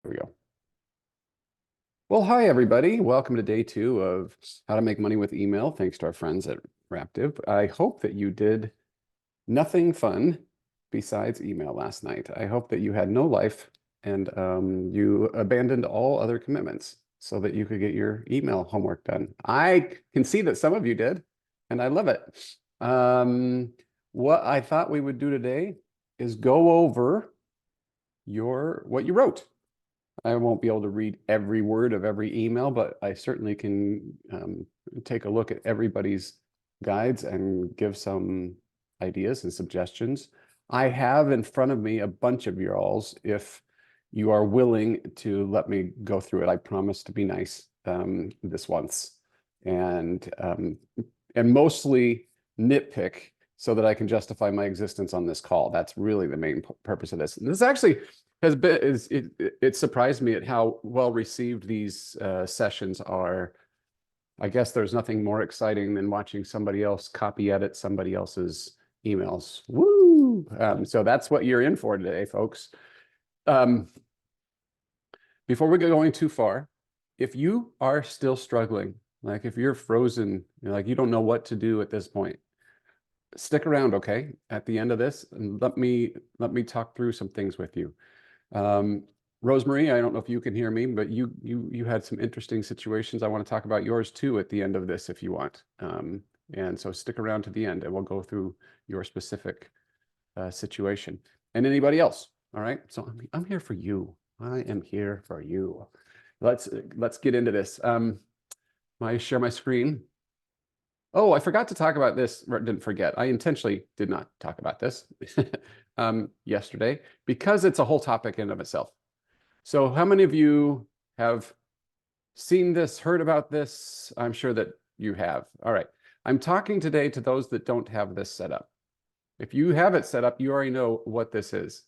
we go. Well, hi, everybody. Welcome to day 2 of How to Make Money with Email, thanks to our friends at Raptive. I hope that you did nothing fun besides email last night. I hope that you had no life and you abandoned all other commitments so that you could get your email homework done. I can see that some of you did, and I love it. What I thought we would do today is go over what you wrote. I won't be able to read every word of every email, but I certainly can take a look at everybody's guides and give some ideas and suggestions. I have in front of me a bunch of y'all's if you are willing to let me go through it. I promise to be nice this once and mostly nitpick so that I can justify my existence on this call. That's really the main purpose of this. And this actually has been, it surprised me at how well received these sessions are. I guess there's nothing more exciting than watching somebody else copy edit somebody else's emails. Woo! So that's what you're in for today, folks. Before we go going too far, if you are still struggling, like if you're frozen, like you don't know what to do at this point, stick around, okay, at the end of this, and let me talk through some things with you. Rosemary, I don't know if you can hear me, but you had some interesting situations. I want to talk about yours too at the end of this if you want. And so stick around to the end and we'll go through your specific situation. And anybody else, all right? So I'm here for you. I am here for you. Let's get into this. I share my screen. Oh, I forgot to talk about this, or didn't forget. I intentionally did not talk about this yesterday because it's a whole topic in of itself. So how many of you have seen this, heard about this? I'm sure that you have. All right. I'm talking today to those that don't have this set up. If you have it set up, you already know what this is.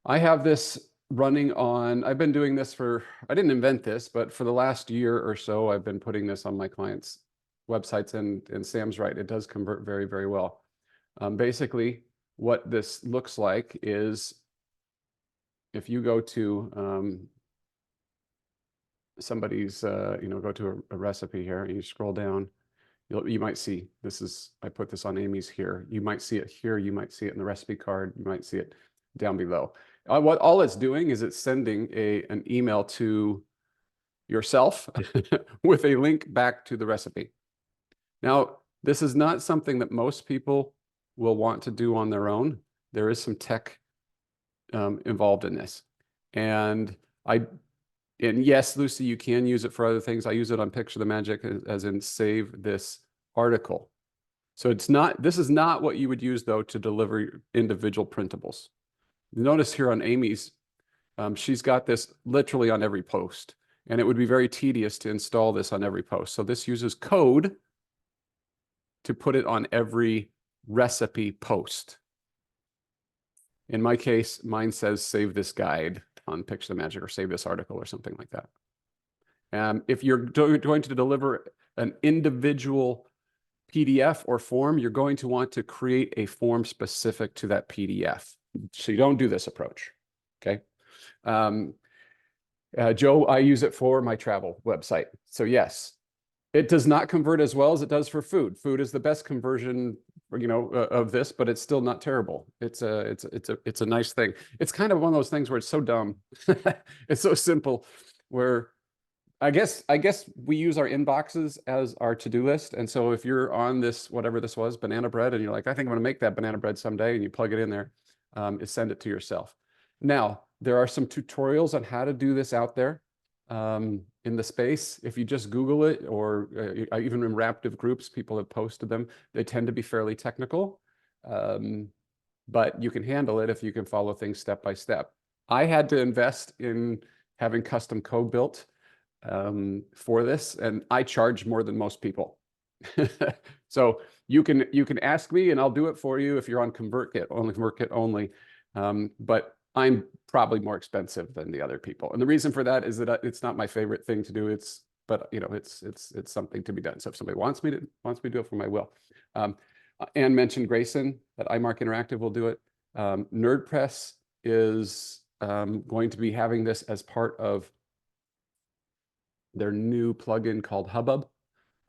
I have this running on, I've been doing this I didn't invent this, but for the last year or so, I've been putting this on my clients' websites, and Sam's right, it does convert very, very well. Basically, what this looks like is if you go to somebody's, go to a recipe here and you scroll down, you might see, I put this on Amy's here. You might see it here. You might see it in the recipe card. You might see it down below. What all it's doing is it's sending an email to yourself with a link back to the recipe. Now, this is not something that most people will want to do on their own. There is some tech involved in this. And yes, Lucy, you can use it for other things. I use it on Picture the Magic as in save this article. So this is not what you would use though to deliver individual printables. Notice here on Amy's, she's got this literally on every post, and it would be very tedious to install this on every post. So this uses code to put it on every recipe post. In my case, mine says save this guide on Picture the Magic or save this article or something like that. If you're going to deliver an individual PDF or form, you're going to want to create a form specific to that PDF. So you don't do this approach, okay? Joe, I use it for my travel website. So yes, it does not convert as well as it does for food. Food is the best conversion, of this, but it's still not terrible. It's a nice thing. It's kind of one of those things where it's so dumb, it's so simple. Where I guess we use our inboxes as our to-do list. And so if you're on this, whatever this was, banana bread, and you're like, I think I'm going to make that banana bread someday, and you plug it in there, send it to yourself. Now, there are some tutorials on how to do this out there in the space. If you just Google it, or even in Raptive groups, people have posted them. They tend to be fairly technical, but you can handle it if you can follow things step by step. I had to invest in having custom code built for this, and I charge more than most people. So you can ask me and I'll do it for you if you're on ConvertKit only. But I'm probably more expensive than the other people, and the reason for that is that it's not my favorite thing to do. It's something to be done. So if somebody wants me to do it for them, I will. Anne mentioned Grayson at iMark Interactive will do it. NerdPress is going to be having this as part of their new plugin called Hubbub.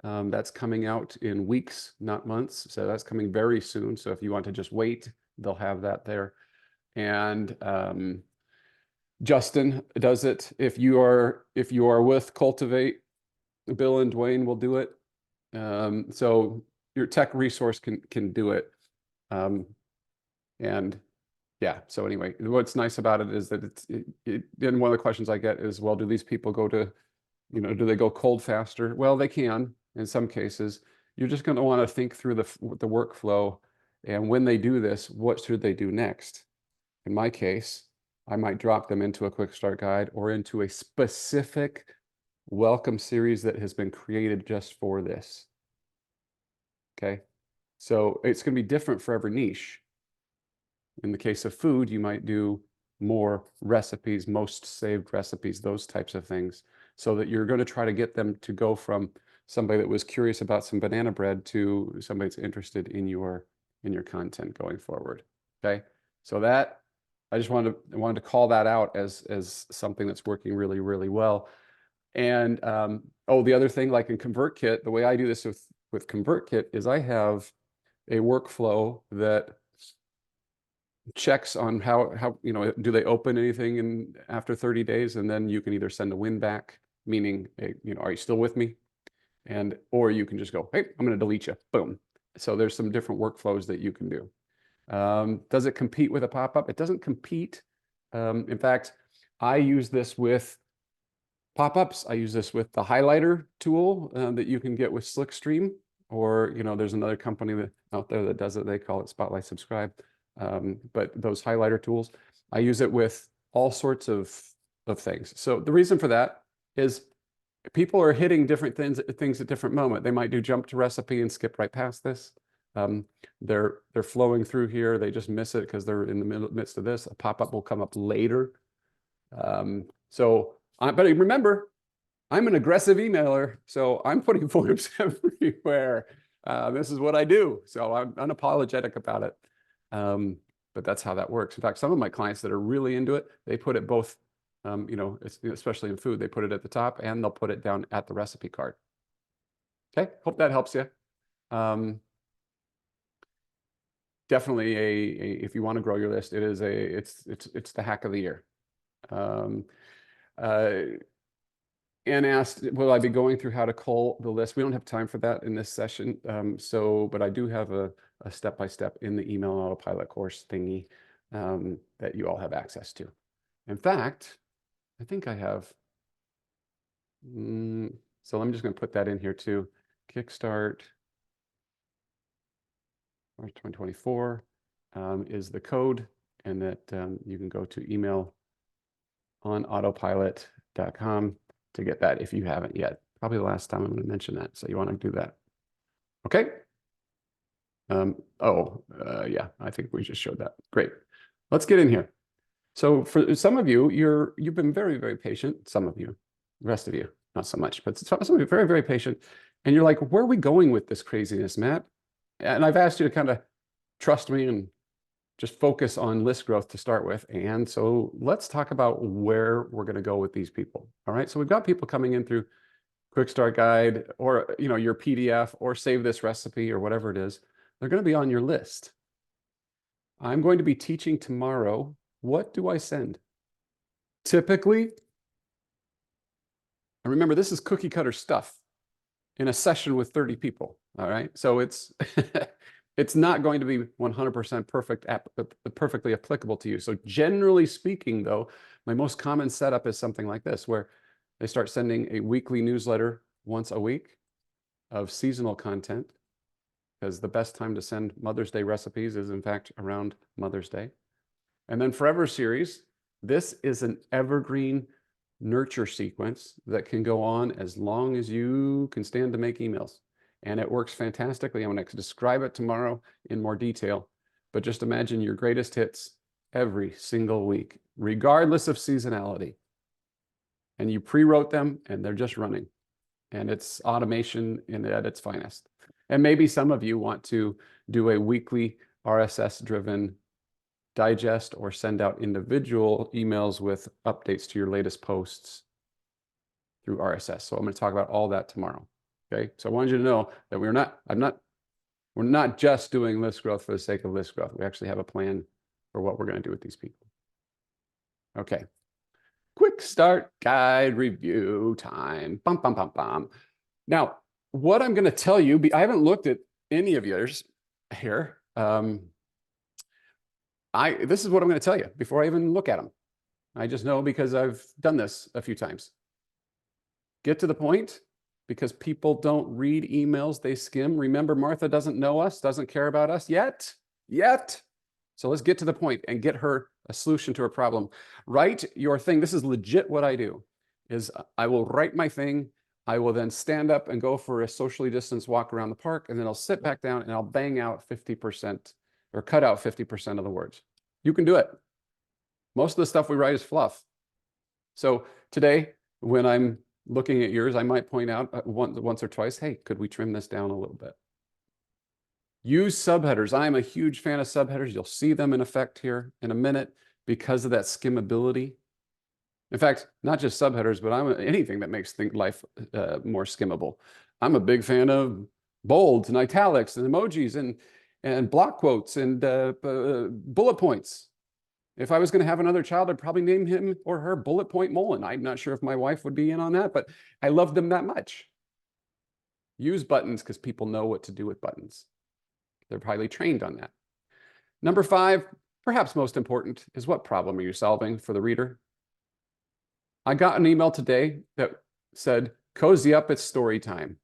That's coming out in weeks, not months. So that's coming very soon. So if you want to just wait, they'll have that there. And Justin does it. If you are with Cultivate, Bill and Dwayne will do it. So your tech resource can do it. And yeah, so anyway, what's nice about it is that and one of the questions I get is, well, do these people go to, do they go cold faster? Well, they can in some cases. You're just going to want to think through the workflow, and when they do this, what should they do next? In my case, I might drop them into a quick start guide or into a specific welcome series that has been created just for this. Okay, so it's going to be different for every niche. In the case of food, you might do more recipes, most saved recipes, those types of things, so that you're going to try to get them to go from somebody that was curious about some banana bread to somebody that's interested in your content going forward. Okay, so that I just wanted to call that out as something that's working really, really well. And oh, the other thing, like in ConvertKit, the way I do this with ConvertKit is I have a workflow that checks on how do they open anything in after 30 days, and then you can either send a win back, meaning, are you still with me? Or you can just go, hey, I'm going to delete you. Boom. So there's some different workflows that you can do. Does it compete with a pop-up? It doesn't compete. In fact, I use this with pop-ups. I use this with the highlighter tool that you can get with Slickstream, or there's another company out there that does it. They call it Spotlight Subscribe. But those highlighter tools, I use it with all sorts of things. So the reason for that is people are hitting different things at different moment. They might do jump to recipe and skip right past this. They're flowing through here. They just miss it because they're in the midst of this. A pop-up will come up later. But remember, I'm an aggressive emailer, so I'm putting forms everywhere. This is what I do, so I'm unapologetic about it. But that's how that works. In fact, some of my clients that are really into it, they put it both, especially in food, they put it at the top and they'll put it down at the recipe card. Okay, hope that helps you. Definitely if you want to grow your list, it's the hack of the year. Anne asked, will I be going through how to cull the list? We don't have time for that in this session. But I do have a step-by-step in the email autopilot course thingy that you all have access to. In fact, I think I have, so I'm just going to put that in here too. Kickstart March 2024 is the code, and that you can go to email on autopilot.com to get that if you haven't yet. Probably the last time I'm going to mention that, so you want to do that. Okay. Yeah, I think we just showed that. Great. Let's get in here. So for some of you, you've been very, very patient. Some of you, the rest of you, not so much, but some of you very, very patient. And you're like, where are we going with this craziness, Matt? And I've asked you to kind of trust me and just focus on list growth to start with. And so let's talk about where we're going to go with these people. All right. So we've got people coming in through Quick Start Guide, or your PDF, or Save This Recipe, or whatever it is. They're going to be on your list. I'm going to be teaching tomorrow. What do I send? Typically, and remember, this is cookie cutter stuff in a session with 30 people. All right. So it's it's not going to be 100% perfectly applicable to you. So generally speaking, though, my most common setup is something like this, where they start sending a weekly newsletter once a week of seasonal content, because the best time to send Mother's Day recipes is, in fact, around Mother's Day. And then Forever Series, this is an evergreen nurture sequence that can go on as long as you can stand to make emails. And it works fantastically. I'm going to describe it tomorrow in more detail. But just imagine your greatest hits every single week, regardless of seasonality. And you pre-wrote them, and they're just running. And it's automation at its finest. And maybe some of you want to do a weekly RSS-driven digest or send out individual emails with updates to your latest posts through RSS. So I'm going to talk about all that tomorrow. Okay. So I wanted you to know that we're not just doing list growth for the sake of list growth. We actually have a plan for what we're going to do with these people. Okay. Quick start guide review time. Bum, bum, bum, bum. Now, what I'm going to tell you, I haven't looked at any of yours here. This is what I'm going to tell you before I even look at them. I just know because I've done this a few times. Get to the point, because people don't read emails, they skim. Remember, Martha doesn't know us, doesn't care about us yet. So let's get to the point and get her a solution to her problem. Write your thing. This is legit what I do, is I will write my thing. I will then stand up and go for a socially distanced walk around the park, and then I'll sit back down and I'll bang out 50% or cut out 50% of the words. You can do it. Most of the stuff we write is fluff. So today, when I'm looking at yours, I might point out once or twice, hey, could we trim this down a little bit? Use subheaders. I'm a huge fan of subheaders. You'll see them in effect here in a minute because of that skimmability. In fact, not just subheaders, but anything that makes life more skimmable. I'm a big fan of bolds and italics and emojis and block quotes and bullet points. If I was going to have another child, I'd probably name him or her Bullet Point Mullen. I'm not sure if my wife would be in on that, but I love them that much. Use buttons because people know what to do with buttons. They're highly trained on that. Number 5, perhaps most important, is what problem are you solving for the reader? I got an email today that said, cozy up, it's story time.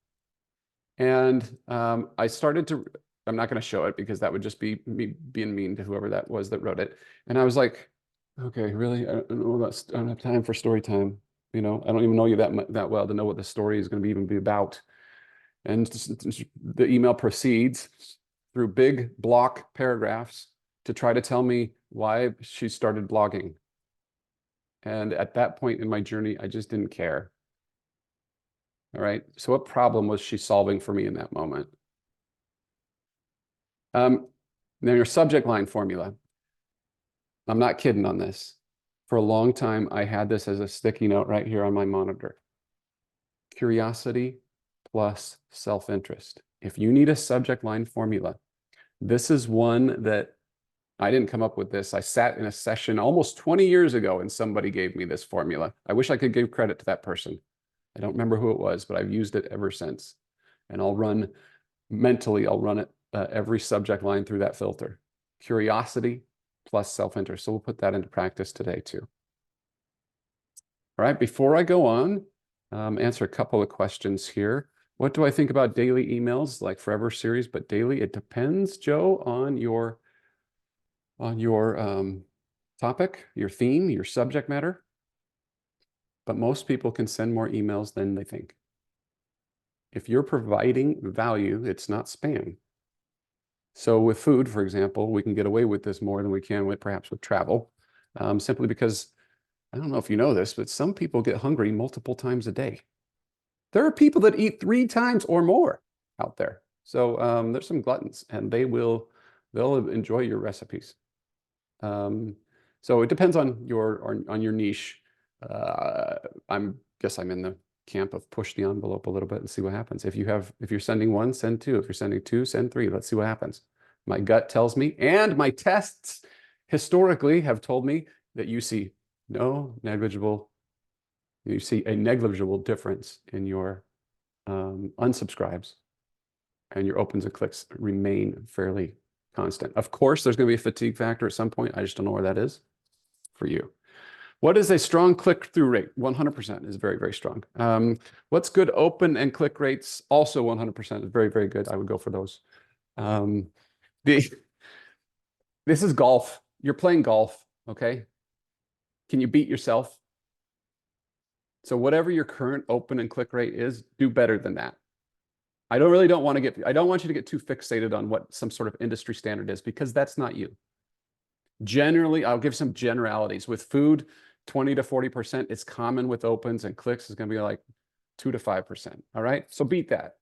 And I started to, I'm not going to show it because that would just be me being mean to whoever that was that wrote it. And I was like, okay, really? I don't have time for story time. You know, I don't even know you that well to know what the story is going to even be about. And the email proceeds through big block paragraphs to try to tell me why she started blogging. And at that point in my journey, I just didn't care. All right. So what problem was she solving for me in that moment? Now your subject line formula. I'm not kidding on this. For a long time, I had this as a sticky note right here on my monitor. Curiosity plus self-interest. If you need a subject line formula, this is one that I didn't come up with this. I sat in a session almost 20 years ago and somebody gave me this formula. I wish I could give credit to that person. I don't remember who it was, but I've used it ever since. And I'll run it every subject line through that filter. Curiosity plus self-interest. So we'll put that into practice today too. All right, before I go on, answer a couple of questions here. What do I think about daily emails, like Forever series, but daily? It depends, Joe, on your topic, your theme, your subject matter. But most people can send more emails than they think. If you're providing value, it's not spam. So with food, for example, we can get away with this more than we can with perhaps with travel, simply because, I don't know if you know this, but some people get hungry multiple times a day. There are people that eat 3 times or more out there. So there's some gluttons, and they'll enjoy your recipes. So it depends on your niche. Guess I'm in the camp of push the envelope a little bit and see what happens. If you're sending 1, send 2. If you're sending 2, send 3. Let's see what happens. My gut tells me, and my tests historically have told me that you see a negligible difference in your unsubscribes, and your opens and clicks remain fairly constant. Of course, there's going to be a fatigue factor at some point. I just don't know where that is for you. What is a strong click-through rate? 100% is very, very strong. What's good open and click rates? Also 100% is very, very good. I would go for those. This is golf. You're playing golf, okay? Can you beat yourself? So whatever your current open and click rate is, do better than that. I don't want you to get too fixated on what some sort of industry standard is, because that's not you. Generally, I'll give some generalities. With food, 20 to 40%. It's common with opens, and clicks is going to be like 2 to 5%. All right. So beat that.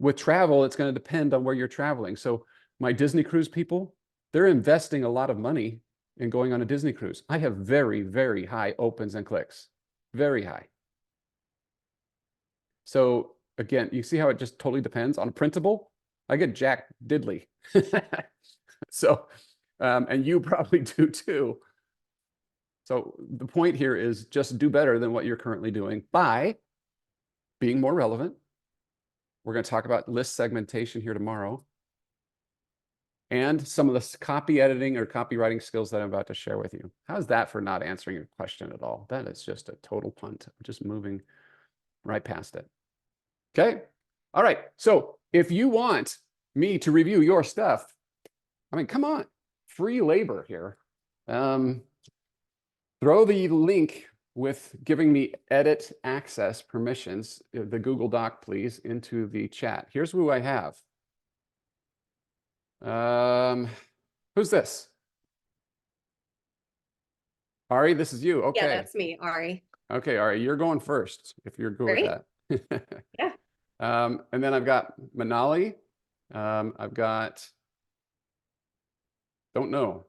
With travel, it's going to depend on where you're traveling. So my Disney cruise people, they're investing a lot of money in going on a Disney cruise. I have very, very high opens and clicks, very high. So again, you see how it just totally depends on a printable. I get Jack Diddley. So, and you probably do too. So the point here is just do better than what you're currently doing by being more relevant. We're going to talk about list segmentation here tomorrow. And some of the copy editing or copywriting skills that I'm about to share with you. How's that for not answering your question at all? That is just a total punt. I'm just moving right past it. Okay. All right. So if you want me to review your stuff, I mean, come on, free labor here. Throw the link with giving me edit access permissions, the Google Doc, please, into the chat. Here's who I have. Who's this? Ari, this is you. Okay. Yeah, that's me, Ari. Okay, Ari, you're going first if you're good with that. Yeah. And then I've got Manali. I've got, don't know.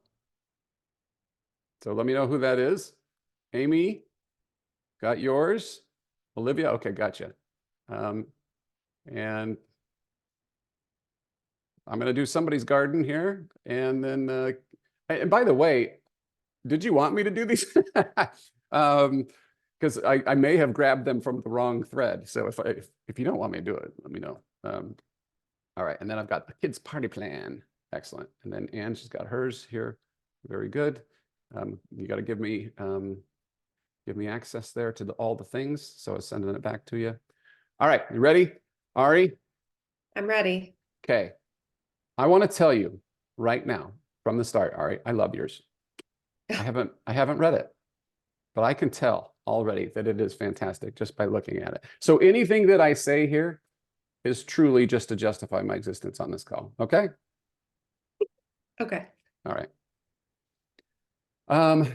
So let me know who that is. Amy, got yours. Olivia, okay, gotcha. And I'm going to do somebody's garden here. And then, and by the way, did you want me to do these? Because I may have grabbed them from the wrong thread. So if you don't want me to do it, let me know. All right, and then I've got the kids' party plan. Excellent. And then Anne, she's got hers here. Very good. You got to give me access there to all the things. So I was sending it back to you. All right, you ready, Ari? I'm ready. Okay. I want to tell you right now from the start, Ari, I love yours. I haven't read it, but I can tell already that it is fantastic just by looking at it. So anything that I say here is truly just to justify my existence on this call. Okay? Okay. All right.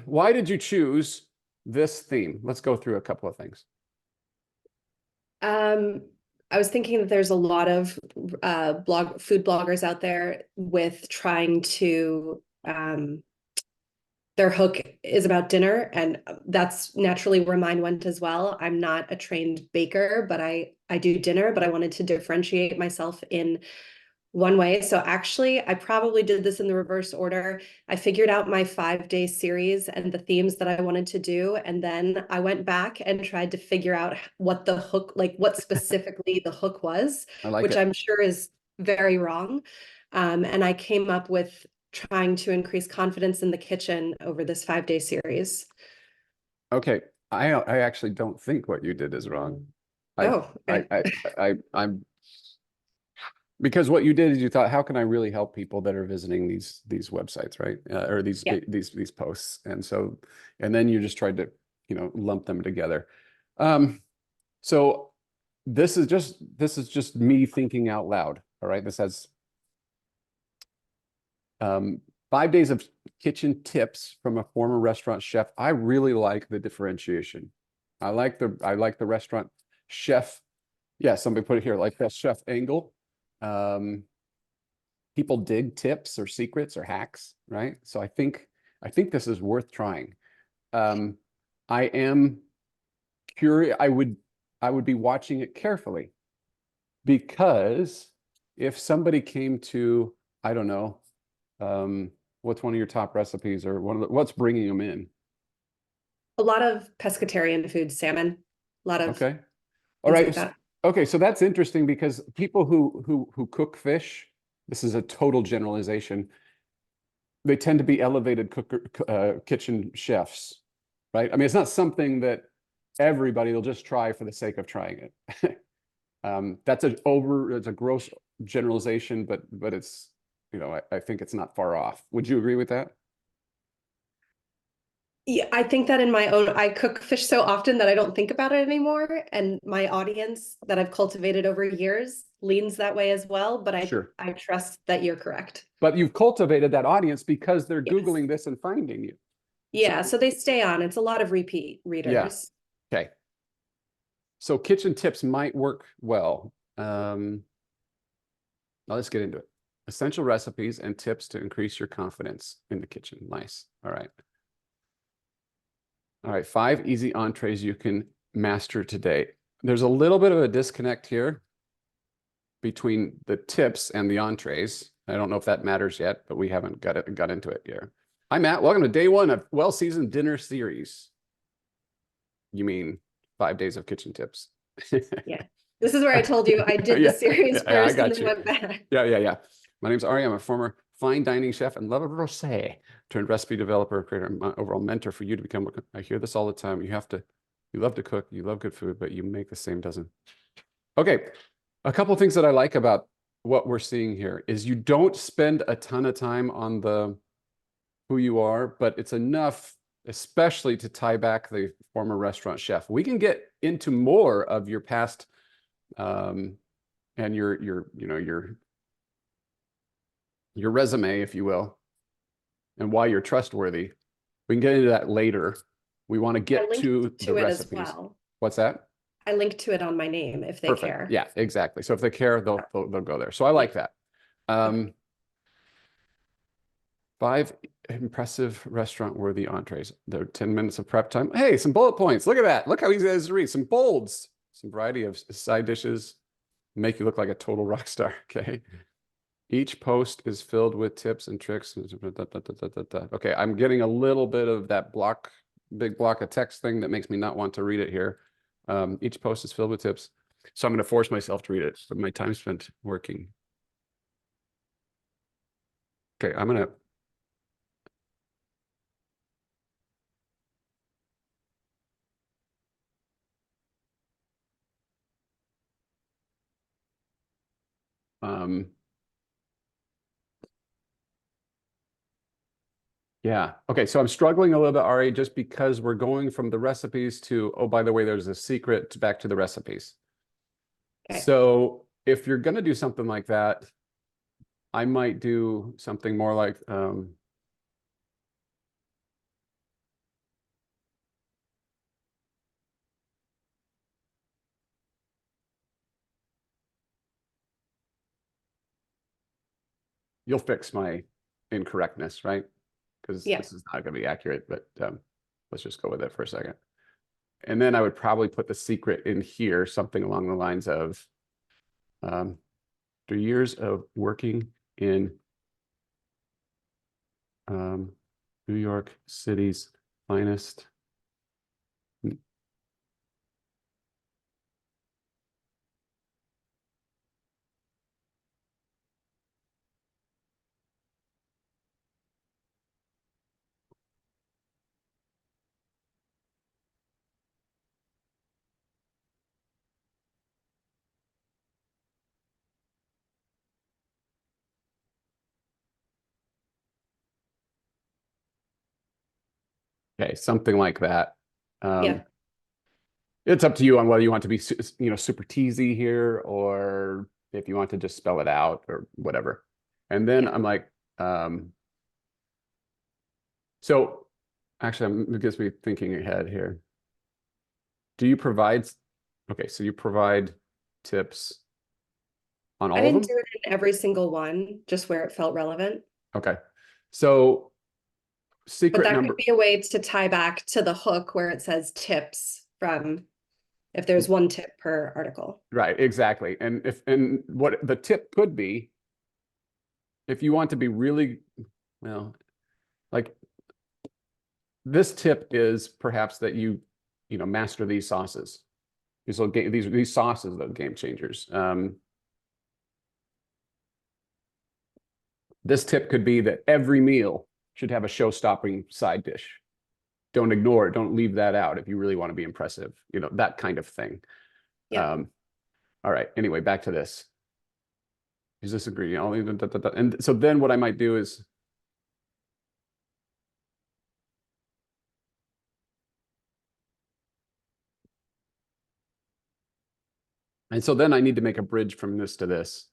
Why did you choose this theme? Let's go through a couple of things. I was thinking that there's a lot of food bloggers out there with trying to their hook is about dinner, and that's naturally where mine went as well. I'm not a trained baker, but I do dinner, but I wanted to differentiate myself in one way. So actually, I probably did this in the reverse order. I figured out my 5-day series and the themes that I wanted to do. And then I went back and tried to figure out what the hook, like what specifically the hook was, which I'm sure is very wrong. And I came up with trying to increase confidence in the kitchen over this 5-day series. Okay. I actually don't think what you did is wrong. I'm because what you did is you thought, how can I really help people that are visiting these websites, right? Or these posts, and so, and then you just tried to, lump them together. So this is just me thinking out loud. All right, this has 5 days of kitchen tips from a former restaurant chef. I really like the differentiation. I like the restaurant chef. Yeah, somebody put it here, like that chef angle. People dig tips or secrets or hacks, right? So I think this is worth trying. I am curious. I would be watching it carefully, because if somebody came to, I don't know, what's one of your top recipes, or what's bringing them in? A lot of pescatarian food, salmon, a lot of okay. All right. Like okay, so that's interesting, because people who cook fish, this is a total generalization, they tend to be elevated kitchen chefs, right? I mean, it's not something that everybody will just try for the sake of trying it. It's a gross generalization, but it's, I think it's not far off. Would you agree with that? Yeah, I think that in my own, I cook fish so often that I don't think about it anymore. And my audience that I've cultivated over years leans that way as well. But I trust that you're correct. But you've cultivated that audience because they're Googling this and finding you. Yeah, so they stay on. It's a lot of repeat readers. Yeah. Okay. So kitchen tips might work well. Now let's get into it. essential recipes and tips to increase your confidence in the kitchen. Nice. All right. All right, 5 easy entrees you can master today. There's a little bit of a disconnect here between the tips and the entrees. I don't know if that matters yet, but we haven't got into it yet. Hi, Matt. Welcome to day 1 of well-seasoned dinner series. You mean 5 days of kitchen tips? Yeah. This is where I told you I did the Yeah, series yeah, I first got and then you. went back. Yeah. My name's Ari. I'm a former fine dining chef and lover of rosé, turned recipe developer, creator, and my overall mentor for you to become. I hear this all the time. You love to cook, you love good food, but you make the same dozen. Okay, a couple of things that I like about what we're seeing here is you don't spend a ton of time on the who you are, but it's enough, especially to tie back the former restaurant chef. We can get into more of your past and your resume, if you will, and why you're trustworthy. We can get into that later. We want to get to the it recipes. as well. What's that? I linked to it on my name if they Perfect. care. Yeah, exactly. So if they care, they'll go there. So I like that. Okay. 5 impressive restaurant-worthy entrees. They're 10 minutes of prep time. Hey, some bullet points. Look at that. Look how easy it is to read. Some bolds, some variety of side dishes. Make you look like a total rock star. Okay. Each post is filled with tips and tricks. Okay, I'm getting a little bit of that big block of text thing that makes me not want to read it here. Each post is filled with tips. So I'm going to force myself to read it. So my time spent working. Okay, I'm going to. Yeah. Okay. So I'm struggling a little bit, Ari, just because we're going from the recipes to, oh, by the way, there's a secret back to the recipes. Okay. So if you're going to do something like that, I might do something more like, you'll fix my incorrectness, right? Because Yeah. this is not going to be accurate, but let's just go with it for a second. And then I would probably put the secret in here, something along the lines of, through years of working in New York City's finest. Okay, something like that. Yeah. It's up to you on whether you want to be, super teasy here or if you want to just spell it out or whatever. And then Yeah. I'm like, so actually, it gets me thinking ahead here. Do you provide, okay, so you provide tips on I all of didn't them? do it in every single one, just where it felt relevant. Okay. So But secret that could number, be a way to tie back to the hook where it says tips from if there's one tip per article. right, exactly. And what the tip could be, if you want to be really, well, like this tip is perhaps that master these sauces. These sauces, the game changers. This tip could be that every meal should have a show-stopping side dish. Don't ignore it. Don't leave that out if you really want to be impressive. That kind of thing. Yeah. All right. Anyway, back to this. Use this ingredient. And so then what I might do is, and so then I need to make a bridge from this to this.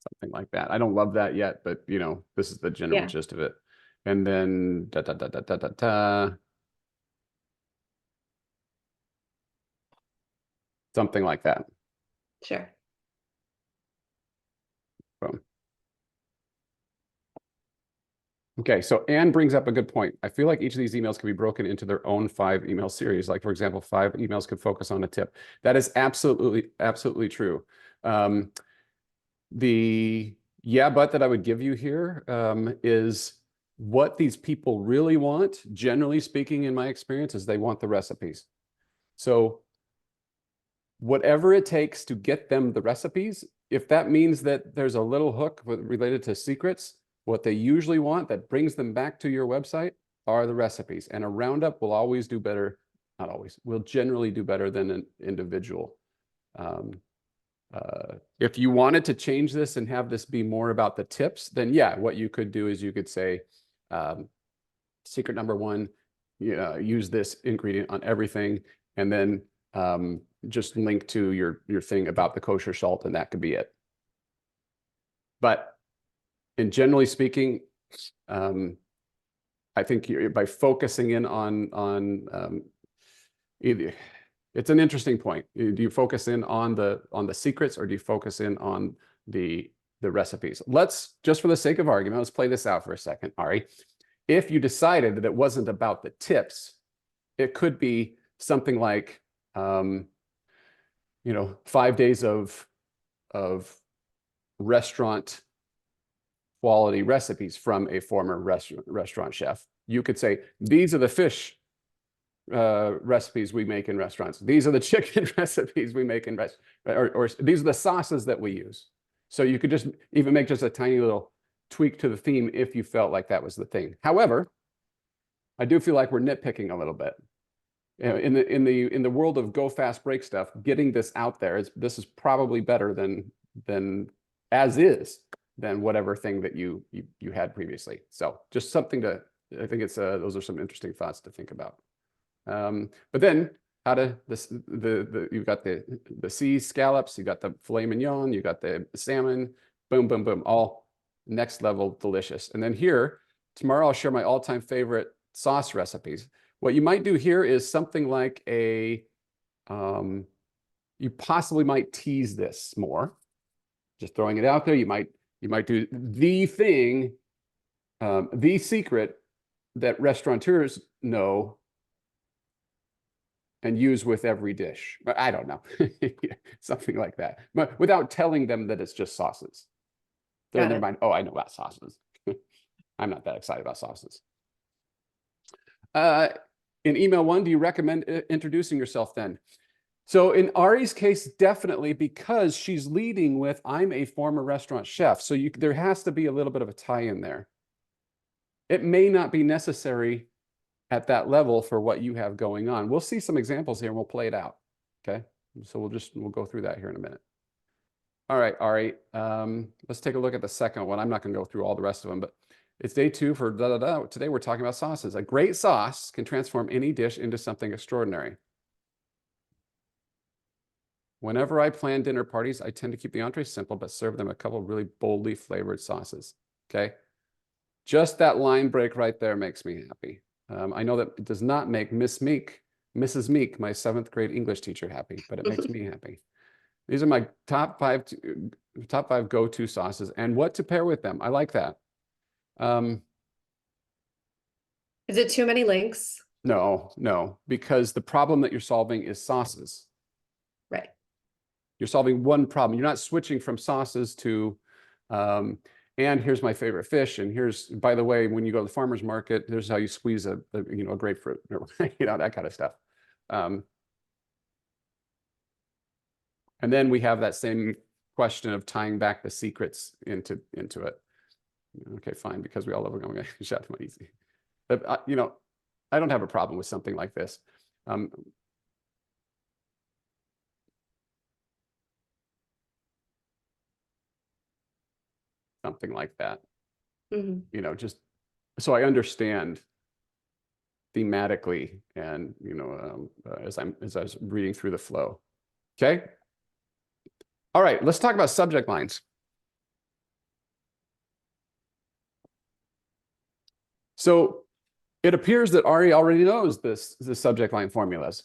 something like that. I don't love that yet, but you know, this is the general Yeah. gist of it. And then da da da da da da da. Something like that. Sure. Boom. Okay, so Anne brings up a good point. I feel like each of these emails can be broken into their own 5 email series. Like, for example, 5 emails could focus on a tip. That is absolutely true. The yeah, but that I would give you here is what these people really want, generally speaking, in my experience, is they want the recipes. So whatever it takes to get them the recipes, if that means that there's a little hook related to secrets, what they usually want that brings them back to your website are the recipes. And a roundup will always do better, not always, will generally do better than an individual. If you wanted to change this and have this be more about the tips, then yeah, what you could do is you could say, secret number 1, use this ingredient on everything, and then just link to your thing about the kosher salt, and that could be it. But in generally speaking, I think by focusing in on either, it's an interesting point. Do you focus in on the secrets, or do you focus in on the recipes? Let's, just for the sake of argument, let's play this out for a second, Ari. If you decided that it wasn't about the tips, it could be something like, 5 days of restaurant quality recipes from a former restaurant chef. You could say, these are the fish recipes we make in restaurants. These are the chicken recipes we make in restaurants, or these are the sauces that we use. So you could just even make just a tiny little tweak to the theme if you felt like that was the thing. However, I do feel like we're nitpicking a little bit. In the world of go fast break stuff, getting this out there this is probably better than as is than whatever thing that you had previously. So just something to, I think it's those are some interesting thoughts to think about. But then how to you've got the sea scallops, you got the filet mignon, you got the salmon, boom, boom, boom, all next level delicious. And then here, tomorrow I'll share my all-time favorite sauce recipes. What you might do here is something like you possibly might tease this more. Just throwing it out there, you might do the thing, the secret that restaurateurs know and use with every dish. But I don't know, something like that, but without telling them that it's just sauces. They're in their mind, oh, I know about sauces. I'm not that excited about sauces. In email 1, do you recommend introducing yourself then? So in Ari's case, definitely, because she's leading with, I'm a former restaurant chef. So there has to be a little bit of a tie in there. It may not be necessary at that level for what you have going on. We'll see some examples here and we'll play it out. Okay. So we'll go through that here in a minute. All right, Ari, let's take a look at the second one. I'm not going to go through all the rest of them, but it's day 2 for da da da. Today we're talking about sauces. A great sauce can transform any dish into something extraordinary. Whenever I plan dinner parties, I tend to keep the entrees simple, but serve them a couple of really boldly flavored sauces. Okay. Just that line break right there makes me happy. I know that it does not make Mrs. Meek, my 7th grade English teacher, happy, but it makes me happy. These are my top 5 go-to sauces and what to pair with them. I like that. Is it too many links? No, because the problem that you're solving is sauces. Right. You're solving one problem. You're not switching from sauces to, and here's my favorite fish. And here's, by the way, when you go to the farmer's market, there's how you squeeze a grapefruit, that kind of stuff. And then we have that same question of tying back the secrets into it. Okay, fine, because we all love it. I'm going to shut them easy. But, I don't have a problem with something like this. Something like that. Mm-hmm. Just so I understand thematically and, as I was reading through the flow. Okay. All right, let's talk about subject lines. So it appears that Ari already knows the subject line formulas.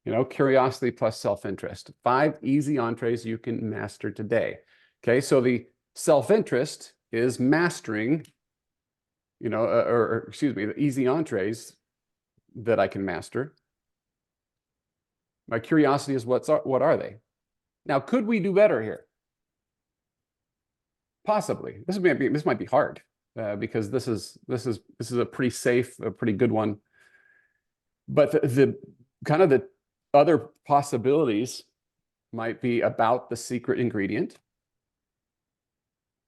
You know, curiosity plus self-interest. 5 easy entrees you can master today. Okay, so the self-interest is mastering, you know, or excuse me, the easy entrees that I can master. My curiosity is what are they? Now, could we do better here? Possibly. This might be hard because this is a pretty safe, a pretty good one. But the kind of the other possibilities might be about the secret ingredient.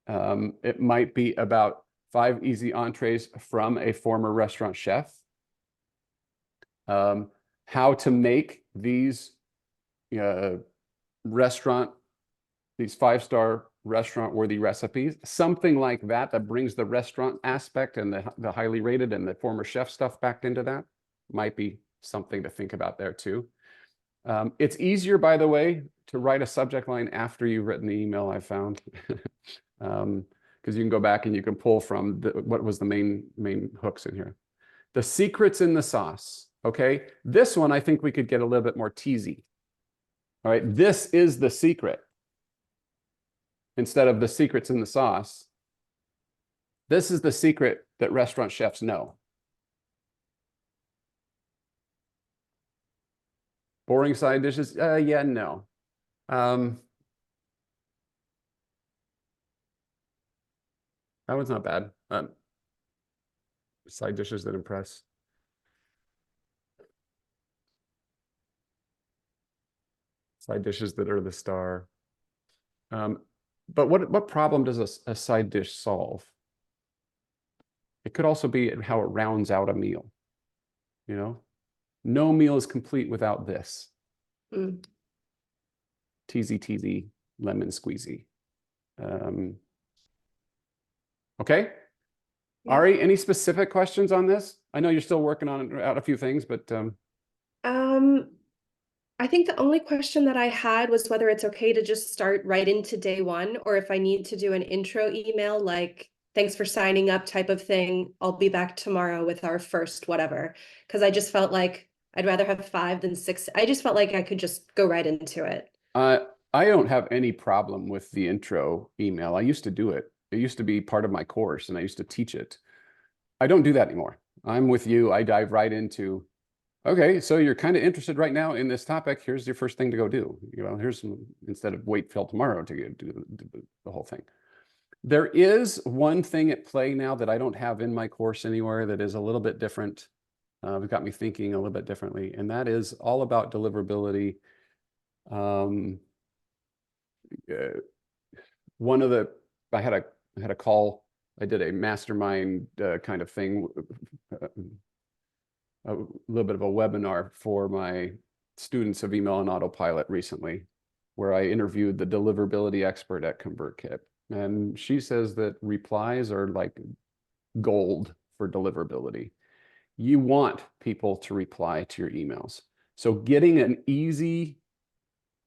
It might be about 5 easy entrees from a former restaurant chef. How to make these these 5-star restaurant worthy recipes, something like that, that brings the restaurant aspect and the highly rated and the former chef stuff back into that might be something to think about there too. It's easier, by the way, to write a subject line after you've written the email, I found. Because you can go back and you can pull from what was the main hooks in here. The secrets in the sauce. Okay, this one I think we could get a little bit more teasy. All right, this is the secret. Instead of the secrets in the sauce, this is the secret that restaurant chefs know. Boring side dishes? Yeah, no. That one's not bad. Side dishes that impress. Side dishes that are the star. But what problem does a side dish solve? It could also be how it rounds out a meal. You know, no meal is complete without this. Teasy, teasy, lemon squeezy. Okay. Yeah. Ari, any specific questions on this? I know you're still working on out a few things, but I think the only question that I had was whether it's okay to just start right into day one, or if I need to do an intro email, like, thanks for signing up type of thing. I'll be back tomorrow with our first whatever. Because I just felt like I'd rather have 5 than 6. I just felt like I could just go right into it. I don't have any problem with the intro email. I used to do it. It used to be part of my course and I used to teach it. I don't do that anymore. I'm with you. I dive right into, okay, so you're kind of interested right now in this topic. Here's your first thing to go do. You know, here's some, instead of wait till tomorrow to do the whole thing. There is one thing at play now that I don't have in my course anywhere that is a little bit different. It got me thinking a little bit differently, and that is all about deliverability. One of the, I had a call, I did a mastermind kind of thing, a little bit of a webinar for my students of email and autopilot recently, where I interviewed the deliverability expert at ConvertKit. And she says that replies are like gold for deliverability. You want people to reply to your emails. So getting an easy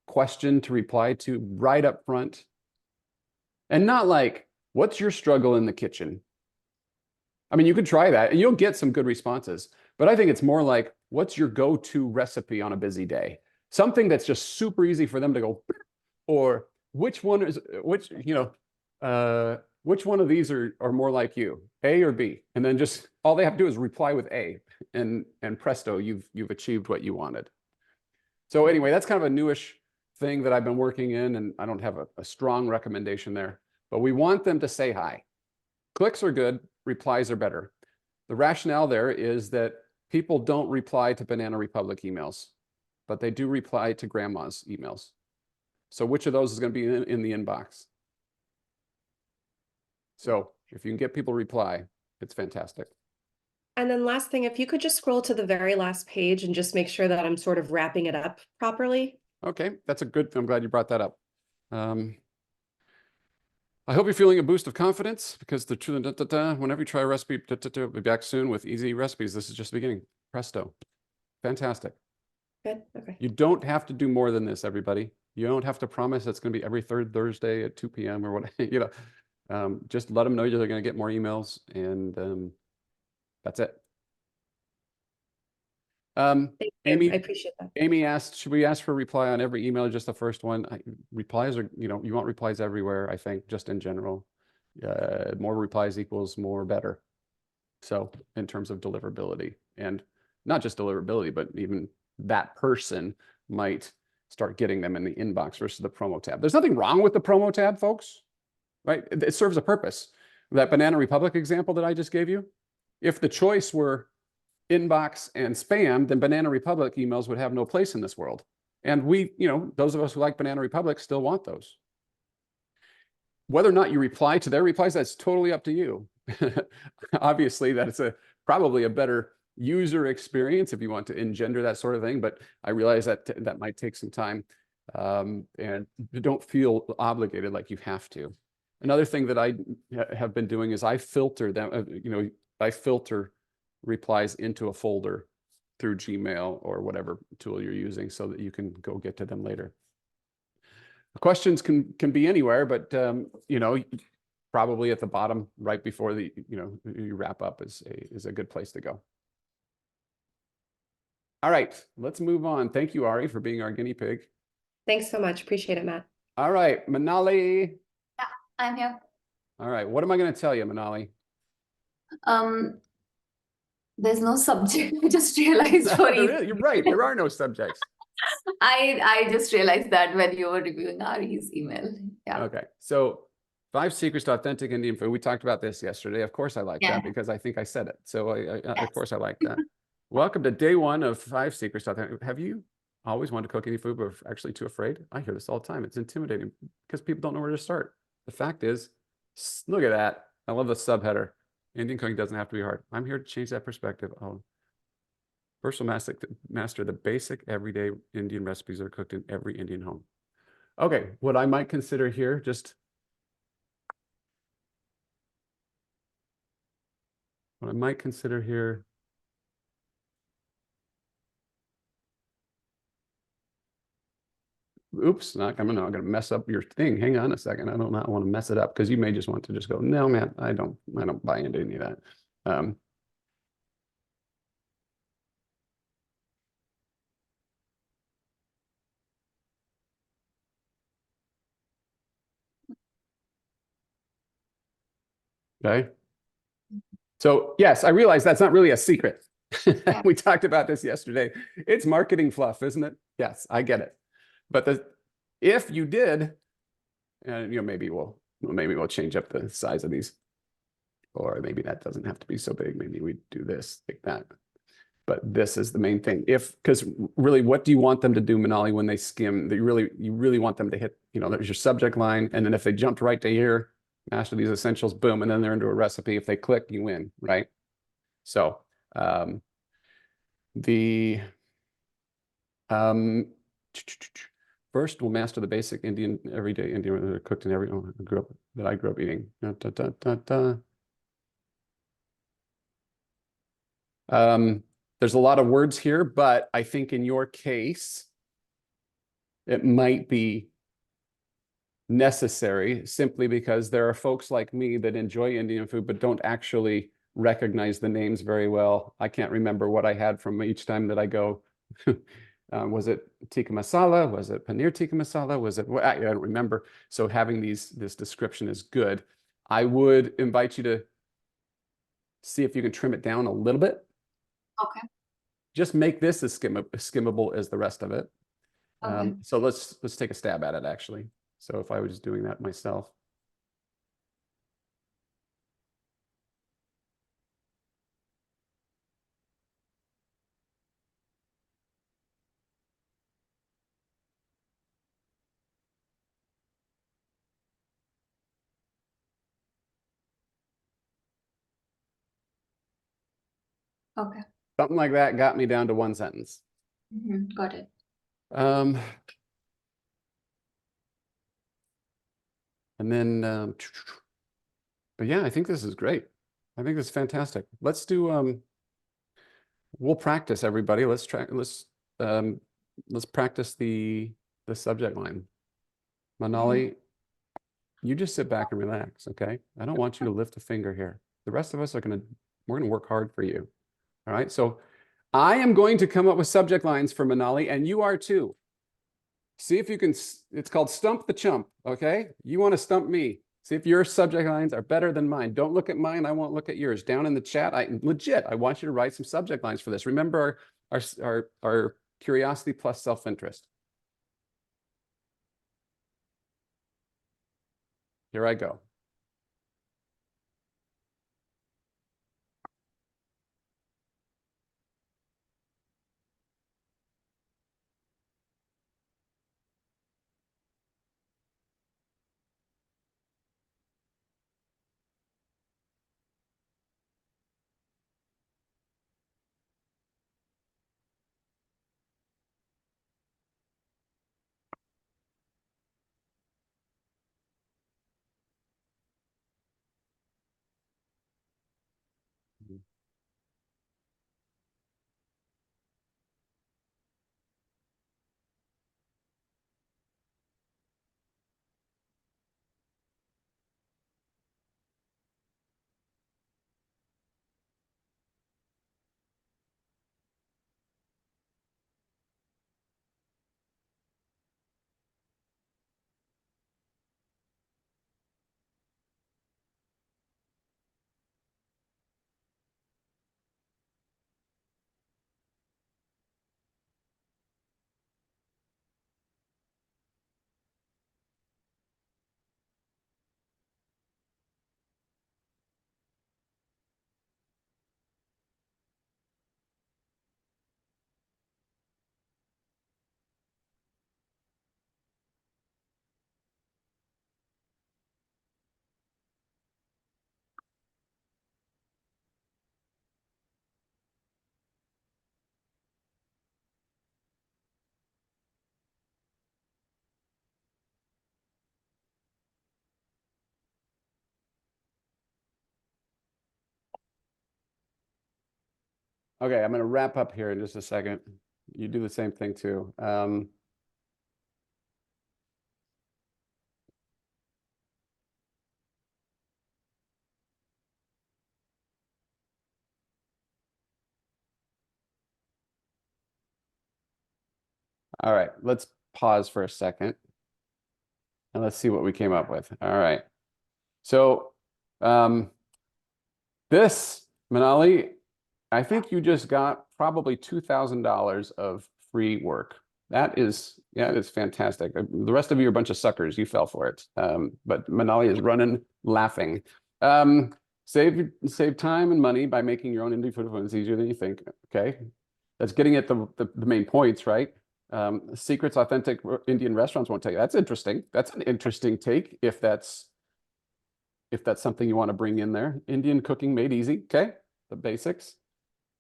question to reply to right up front, and not like, what's your struggle in the kitchen? I mean, you could try that and you'll get some good responses, but I think it's more like, what's your go-to recipe on a busy day? Something that's just super easy for them to go, or which one of these are more like you, A or B? And then just all they have to do is reply with A, and presto, you've achieved what you wanted. So anyway, that's kind of a newish thing that I've been working in, and I don't have a strong recommendation there, but we want them to say hi. Clicks are good, replies are better. The rationale there is that people don't reply to Banana Republic emails, but they do reply to grandma's emails. So which of those is going to be in the inbox? So if you can get people to reply, it's fantastic. And then last thing, if you could just scroll to the very last page and just make sure that I'm sort of wrapping it up properly. Okay, that's a good, I'm glad you brought that up. I hope you're feeling a boost of confidence, because the truth, whenever you try a recipe, we'll be back soon with easy recipes. This is just the beginning. Presto. Fantastic. Good. Okay. You don't have to do more than this, everybody. You don't have to promise it's going to be every third Thursday at 2 p.m. or what, you know. Just let them know you're going to get more emails, and That's it. Thank you. I Amy, appreciate that. Amy asked, should we ask for a reply on every email, just the first one? Replies are, you know, you want replies everywhere, I think, just in general. More replies equals more better. So in terms of deliverability, and not just deliverability, but even that person might start getting them in the inbox versus the promo tab. There's nothing wrong with the promo tab, folks, right? It serves a purpose. That Banana Republic example that I just gave you, if the choice were inbox and spam, then Banana Republic emails would have no place in this world. And we, you know, those of us who like Banana Republic still want those. Whether or not you reply to their replies, that's totally up to you. Obviously, that's probably a better user experience if you want to engender that sort of thing, but I realize that that might take some time, and you don't feel obligated like you have to. Another thing that I have been doing is I filter them, you know, I filter replies into a folder through Gmail or whatever tool you're using so that you can go get to them later. Questions can be anywhere, but you know, probably at the bottom right before the, you know, you wrap up is a good place to go. All right, let's move on. Thank you, Ari, for being our guinea pig. Thanks so much. Appreciate it, Matt. All right, Manali. Yeah, I'm here. All right, what am I going to tell you, Manali? There's no subject. I just realized for You're right. There are no subjects. I just realized that when you were reviewing Ari's email. Yeah. Okay, so 5 secrets to authentic Indian food. We talked about this yesterday. Of course, I like that because I think I said it. So of course, I like that. Welcome to day 1 of 5 secrets to authentic. Have you always wanted to cook any food, but actually too afraid? I hear this all the time. It's intimidating because people don't know where to start. The fact is, look at that. I love the subheader. Indian cooking doesn't have to be hard. I'm here to change that perspective. First, we'll master the basic everyday Indian recipes that are cooked in every Indian home. Okay, what I might consider here, what I might consider here, oops, I'm gonna mess up your thing. Hang on a second. I don't want to mess it up because you may just want to just go, no, man, I don't buy into any of that. Okay. So yes, I realize that's not really a secret. We talked about this yesterday. It's marketing fluff, isn't it? Yes, I get it. But if you did, and you know, maybe we'll change up the size of these, or maybe that doesn't have to be so big. Maybe we do this like that. But this is the main thing. Because really, what do you want them to do, Manali, when they skim? You really want them to hit, you know, there's your subject line, and then if they jumped right to here, master these essentials, boom, and then they're into a recipe. If they click, you win, right? So first, we'll master the basic everyday Indian that are cooked in every that I grew up eating. There's a lot of words here, but I think in your case, it might be necessary simply because there are folks like me that enjoy Indian food but don't actually recognize the names very well. I can't remember what I had from each time that I go. Was it tikka masala? Was it paneer tikka masala? Was it, I don't remember. So having this description is good. I would invite you to see if you can trim it down a little bit. Okay. Just make this as skimmable as the rest of it. Okay. So let's take a stab at it, actually. So if I was doing that myself. Okay. Something like that got me down to 1 sentence. Got it. And then, but yeah, I think this is great. I think this is fantastic. Let's do, we'll practice, everybody. Let's practice the subject line. Manali, you just sit back and relax, okay? I don't want you to lift a finger here. The rest of us are going to We're going to work hard for you. All right. So I am going to come up with subject lines for Manali, and you are too. See if you can, it's called Stump the Chump. Okay. You want to stump me. See if your subject lines are better than mine. Don't look at mine. I won't look at yours. Down in the chat, I want you to write some subject lines for this. Remember our curiosity plus self-interest. Here I go. Okay, I'm going to wrap up here in just a second. You do the same thing too. All right, let's pause for a second and let's see what we came up with. All right. So this, Manali, I think you just got probably $2,000 of free work. That is, yeah, it's fantastic. The rest of you are a bunch of suckers. You fell for it. But Manali is running, laughing. Save time and money by making your own Indian food. It's easier than you think. Okay, that's getting at the main points, right? Secrets authentic Indian restaurants won't tell you. That's interesting. That's an interesting take if that's something you want to bring in there. Indian cooking made easy. Okay, the basics.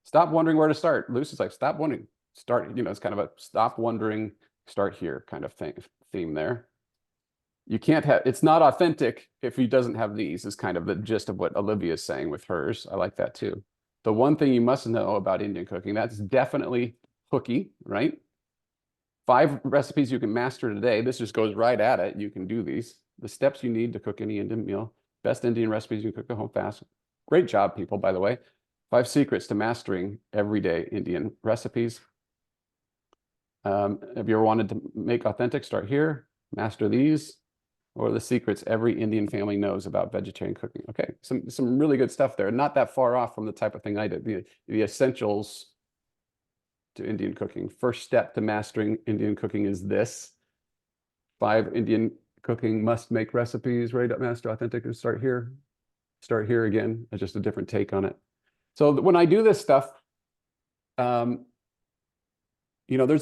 Stop wondering where to start. Luce is like, stop wondering. Start, it's kind of a stop wondering, start here kind of theme there. You can't have, it's not authentic if he doesn't have these, is kind of the gist of what Olivia is saying with hers. I like that too. The one thing you must know about Indian cooking, that's definitely hooky, right? 5 recipes you can master today. This just goes right at it. You can do these. The steps you need to cook any Indian meal. Best Indian recipes you can cook at home fast. Great job, people, by the way. 5 secrets to mastering everyday Indian recipes. Have you ever wanted to make authentic? Start here. Master these. Or the secrets every Indian family knows about vegetarian cooking. Okay, some really good stuff there. Not that far off from the type of thing I did. The essentials to Indian cooking. First step to mastering Indian cooking is this. 5 Indian cooking must make recipes, ready to master authentic, and start here. Start here again. It's just a different take on it. So when I do this stuff, there's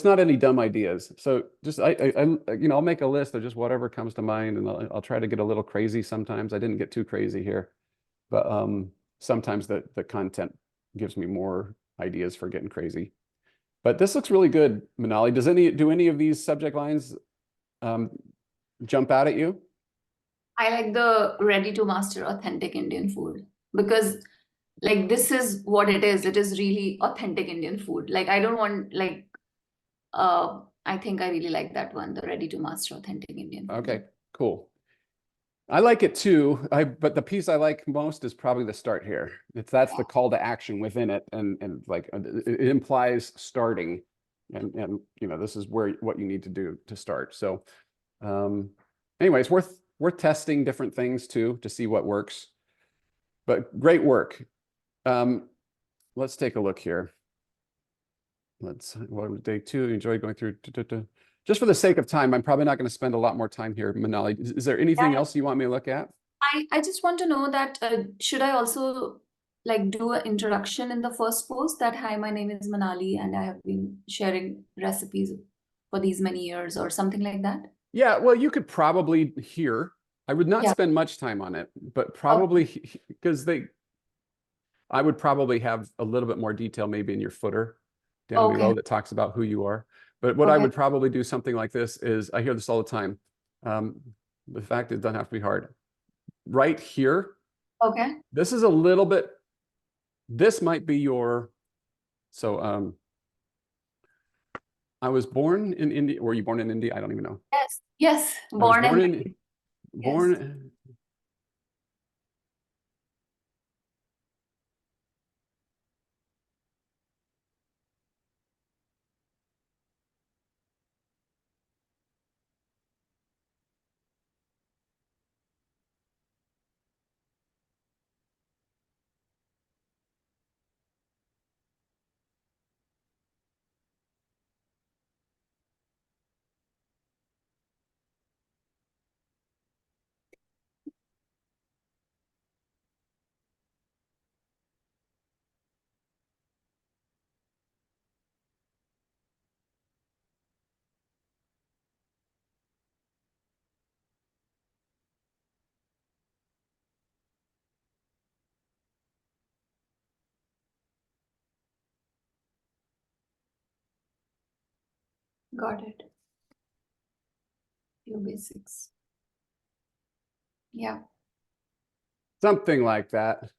not any dumb ideas. So just I'll make a list of just whatever comes to mind, and I'll try to get a little crazy sometimes. I didn't get too crazy here, but sometimes the content gives me more ideas for getting crazy. But this looks really good, Manali. Do any of these subject lines jump out at you? I like the ready to master authentic Indian food because like this is what it is. It is really authentic Indian food. Like I don't want like I think I really like that one, the ready to master authentic Indian food. Okay, cool. I like it too. But the piece I like most is probably the start here. That's the call to action within it, and like it implies starting, and you know this is what you need to do to start. So, anyways, worth testing different things too to see what works. But great work. Let's take a look here. What was day 2? Enjoyed going through. Just for the sake of time, I'm probably not going to spend a lot more time here, Manali. Is there anything Yeah. else you want me to look at? I just want to know that should I also like do an introduction in the first post that hi, my name is Manali and I have been sharing recipes for these many years or something like that? Yeah, well, you could probably here. I would not Yeah. spend much time on it, but probably because I would probably have a little bit more detail maybe in your footer down Okay. below that talks about who you are. But what I Okay. would probably do something like this is, I hear this all the time. The fact it doesn't have to be hard. Right here, Okay. this is a little bit, this might be your, so I was born in India. Were you born in India? I don't even know. Yes. Yes. I was Born and yes. born. Got it. Few basics. Yeah. Something like that.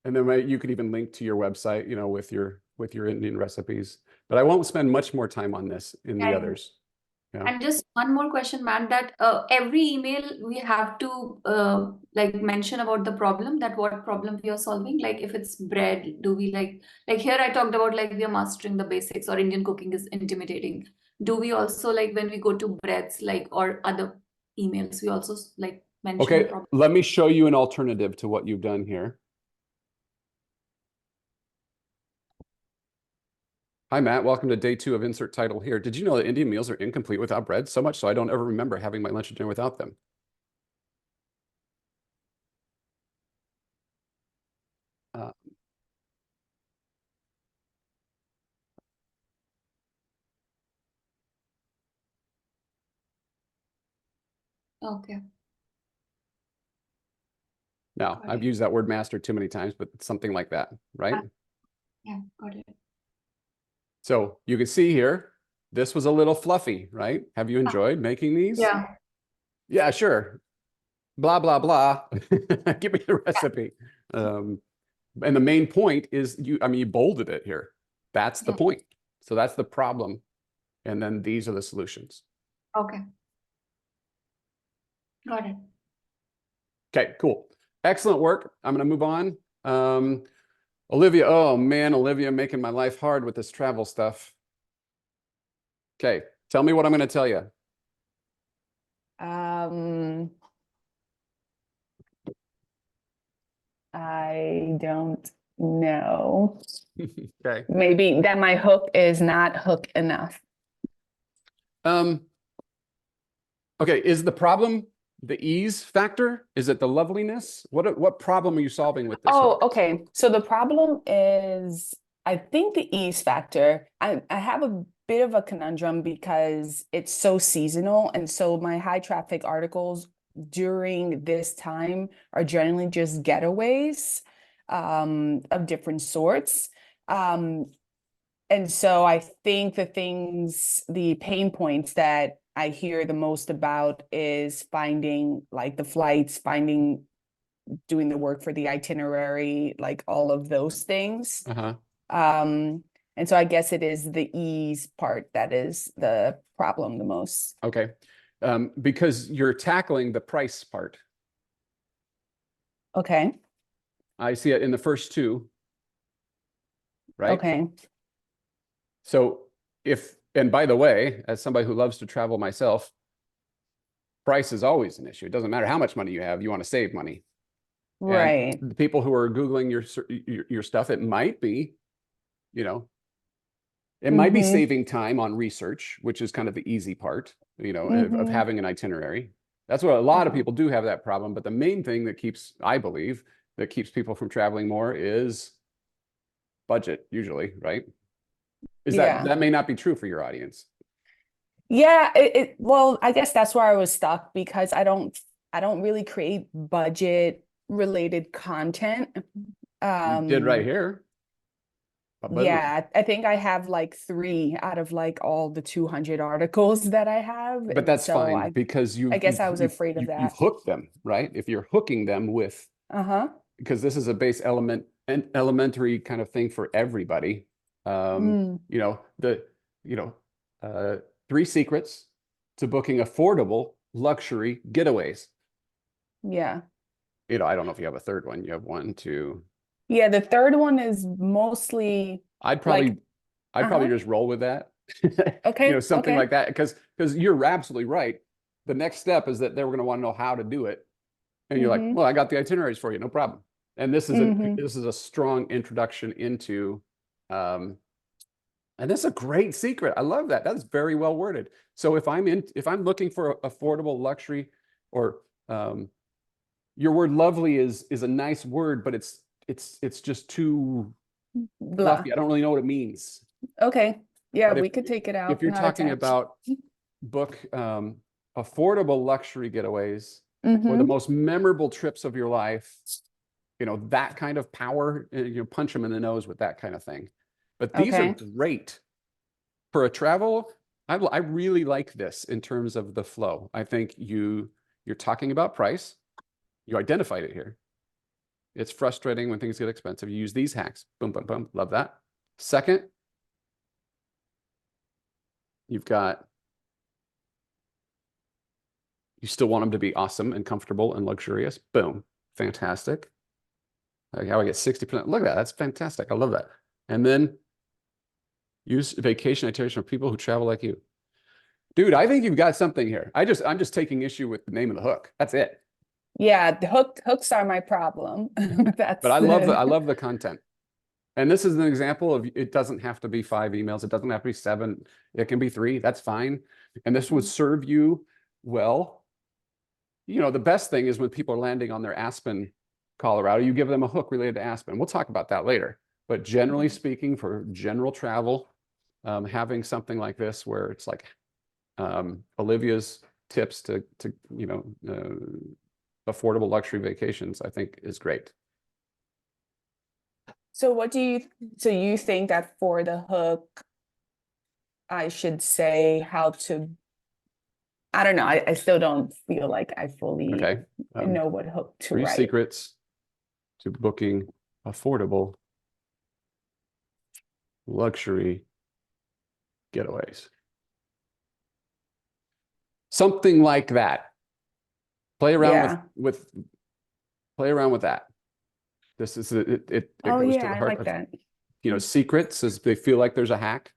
And then you could even link to your website, you know, with your Indian recipes. But I won't spend much more time on this in the And others. Yeah. and just one more question, Matt, that every email we have to like mention about the problem, that what problem we are solving. Like if it's bread, do we like here I talked about like we are mastering the basics or Indian cooking is intimidating. Do we also like when we go to breads like or other emails, we also like mention the Okay, problem? let me show you an alternative to what you've done here. Hi, Matt. Welcome to day 2 of Insert Title here. Did you know that Indian meals are incomplete without bread? So much so I don't ever remember having my lunch or dinner without them. Uh, Okay. Now, Got I've it. used that word master too many times, but something like that, right? Yeah, got it. So you can see here, this was a little fluffy, right? Have you enjoyed making these? Yeah. Yeah, sure. Blah, blah, blah. Give me the recipe. And the main point is you bolded it here. That's the Yeah. point. So that's the problem. And then these are the solutions. Okay. Got it. Okay, cool. Excellent work. I'm going to move on. Olivia, oh man, Olivia making my life hard with this travel stuff. Okay, tell me what I'm going to tell you. I don't know. Okay. Maybe that my hook is not hook enough. Okay, is the problem the ease factor? Is it the loveliness? What problem are you solving with this Oh, hook? okay. So the problem is, I think the ease factor. I have a bit of a conundrum because it's so seasonal, and so my high traffic articles during this time are generally just getaways of different sorts. And so I think the pain points that I hear the most about is finding like the flights, doing the work for the itinerary, like all of those things. Uh-huh. And so I guess it is the ease part that is the problem the most. Okay. Because you're tackling the price part. Okay. I see it in the first two, right? Okay. So and by the way, as somebody who loves to travel myself, price is always an issue. It doesn't matter how much money you have, you want to save money. And Right. the people who are Googling your stuff, it might be, you know, it might be Mhm. saving time on research, which is kind of the easy part, you know, of Mhm. having an itinerary. That's what a lot of Okay. people do have that problem. But the main thing that keeps, I believe, that keeps people from traveling more is budget, usually, right? Is Yeah. that may not be true for your audience. Yeah, well, I guess that's where I was stuck because I don't really create budget related content. You did right Um, here. Ba-boom. yeah, I think I have like 3 out of like all the 200 articles that I have. But And that's so fine because I guess I was afraid of you've that. hooked them, right? If you're hooking them with, Uh-huh. because this is a base element and elementary kind of thing for everybody. Mm, You know, you know, 3 secrets to booking affordable luxury getaways. yeah. You know, I don't know if you have a third one. You have 1, 2. Yeah, the third one is mostly I'd like, probably uh-huh. just roll with that. You know, Okay, something okay. like that. Because you're absolutely right. The next step is that they're going to want to know how to do it. And you're like, Mm-hmm. well, I got the itineraries for you, no problem. And Mm-hmm. this is a strong introduction into and that's a great secret. I love that. That's very well worded. So if I'm looking for affordable luxury, or your word lovely is a nice word, but it's just too Blah. fluffy. I don't really know what it means. Okay. Yeah, But we could take it if out, you're not talking attached. about book affordable luxury getaways or the Mm-hmm. most memorable trips of your life, you know, that kind of power, you know, punch them in the nose with that kind of thing. But these are Okay. great for a travel. I really like this in terms of the flow. I think you're talking about price. You identified it here. It's frustrating when things get expensive. You use these hacks. Boom, boom, boom. Love that. Second, you've got, you still want them to be awesome and comfortable and luxurious. Boom. Fantastic. Like how I get 60%. Look at that. That's fantastic. I love that. And then use vacation itineraries for people who travel like you. Dude, I think you've got something here. I'm just taking issue with the name of the hook. That's it. Yeah, the hooks are my problem. That's But I love the content. And this is an example of, it doesn't have to be 5 emails. It doesn't have to be 7. It can be 3. That's fine. And this would serve you well. You know, the best thing is when people are landing on their Aspen, Colorado, you give them a hook related to Aspen. We'll talk about that later. But generally speaking, for general travel, having something like this where it's like Olivia's tips to you know, affordable luxury vacations, I think is great. So you think that for the hook, I should say how to, I don't know. I still don't feel like I fully Okay. know what hook to 3 write. secrets to booking affordable luxury getaways. Something like that. Play around Yeah. play around with that. This is it Oh goes to yeah, the I heart like of, that. you know, secrets is they feel like there's a hack.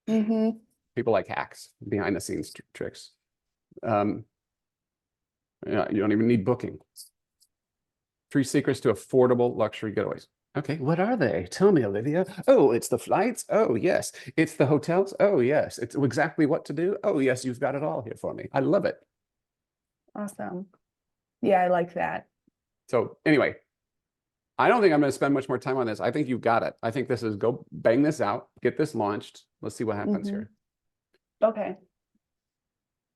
Mm-hmm. People like hacks, behind the scenes tricks. Yeah, you don't even need booking. 3 secrets to affordable luxury getaways. Okay, what are they? Tell me, Olivia. Oh, it's the flights. Oh, yes. It's the hotels. Oh, yes. It's exactly what to do. Oh, yes, you've got it all here for me. I love it. Awesome. Yeah, I like that. So anyway, I don't think I'm going to spend much more time on this. I think you've got it. I think this is go bang this out, get this launched. Let's see what happens Mhm. here. Okay.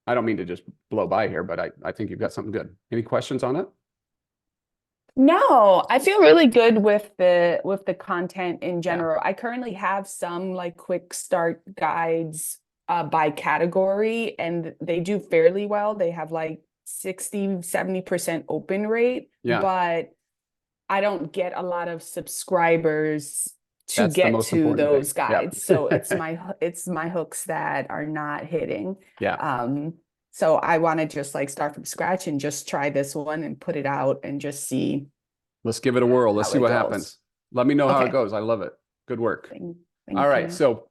I don't mean to just blow by here, but I think you've got something good. Any questions on it? No, I feel really good with the content in Yeah. general. I currently have some like quick start guides by category, and they do fairly well. They have like 60-70% open rate, Yeah. but I don't get a lot of subscribers to That's the get most to important those thing. Yeah. guides. So it's my hooks that are not hitting. Yeah. So I want to just like start from scratch and just try this one and put it out and just see Let's give it a whirl. Let's how see it what goes. happens. Let me know how it Okay. goes. I love it. Good work. Thank All right. you. So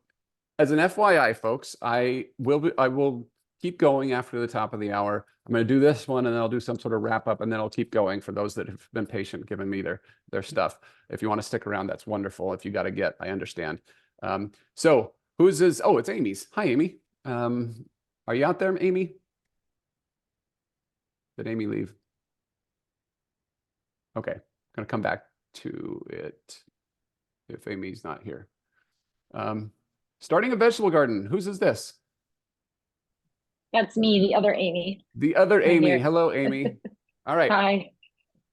as an FYI, folks, I will keep going after the top of the hour. I'm going to do this one and then I'll do some sort of wrap up and then I'll keep going for those that have been patient, giving me their stuff. If you want to stick around, that's wonderful. If you got to get, I understand. So who's this? Oh, it's Amy's. Hi, Amy. Are you out there, Amy? Did Amy leave? Okay. I'm going to come back to it if Amy's not here. Starting a vegetable garden. Whose is this? That's me, the other Amy. The other I'm Amy. here. Hello, Amy. All right. Hi.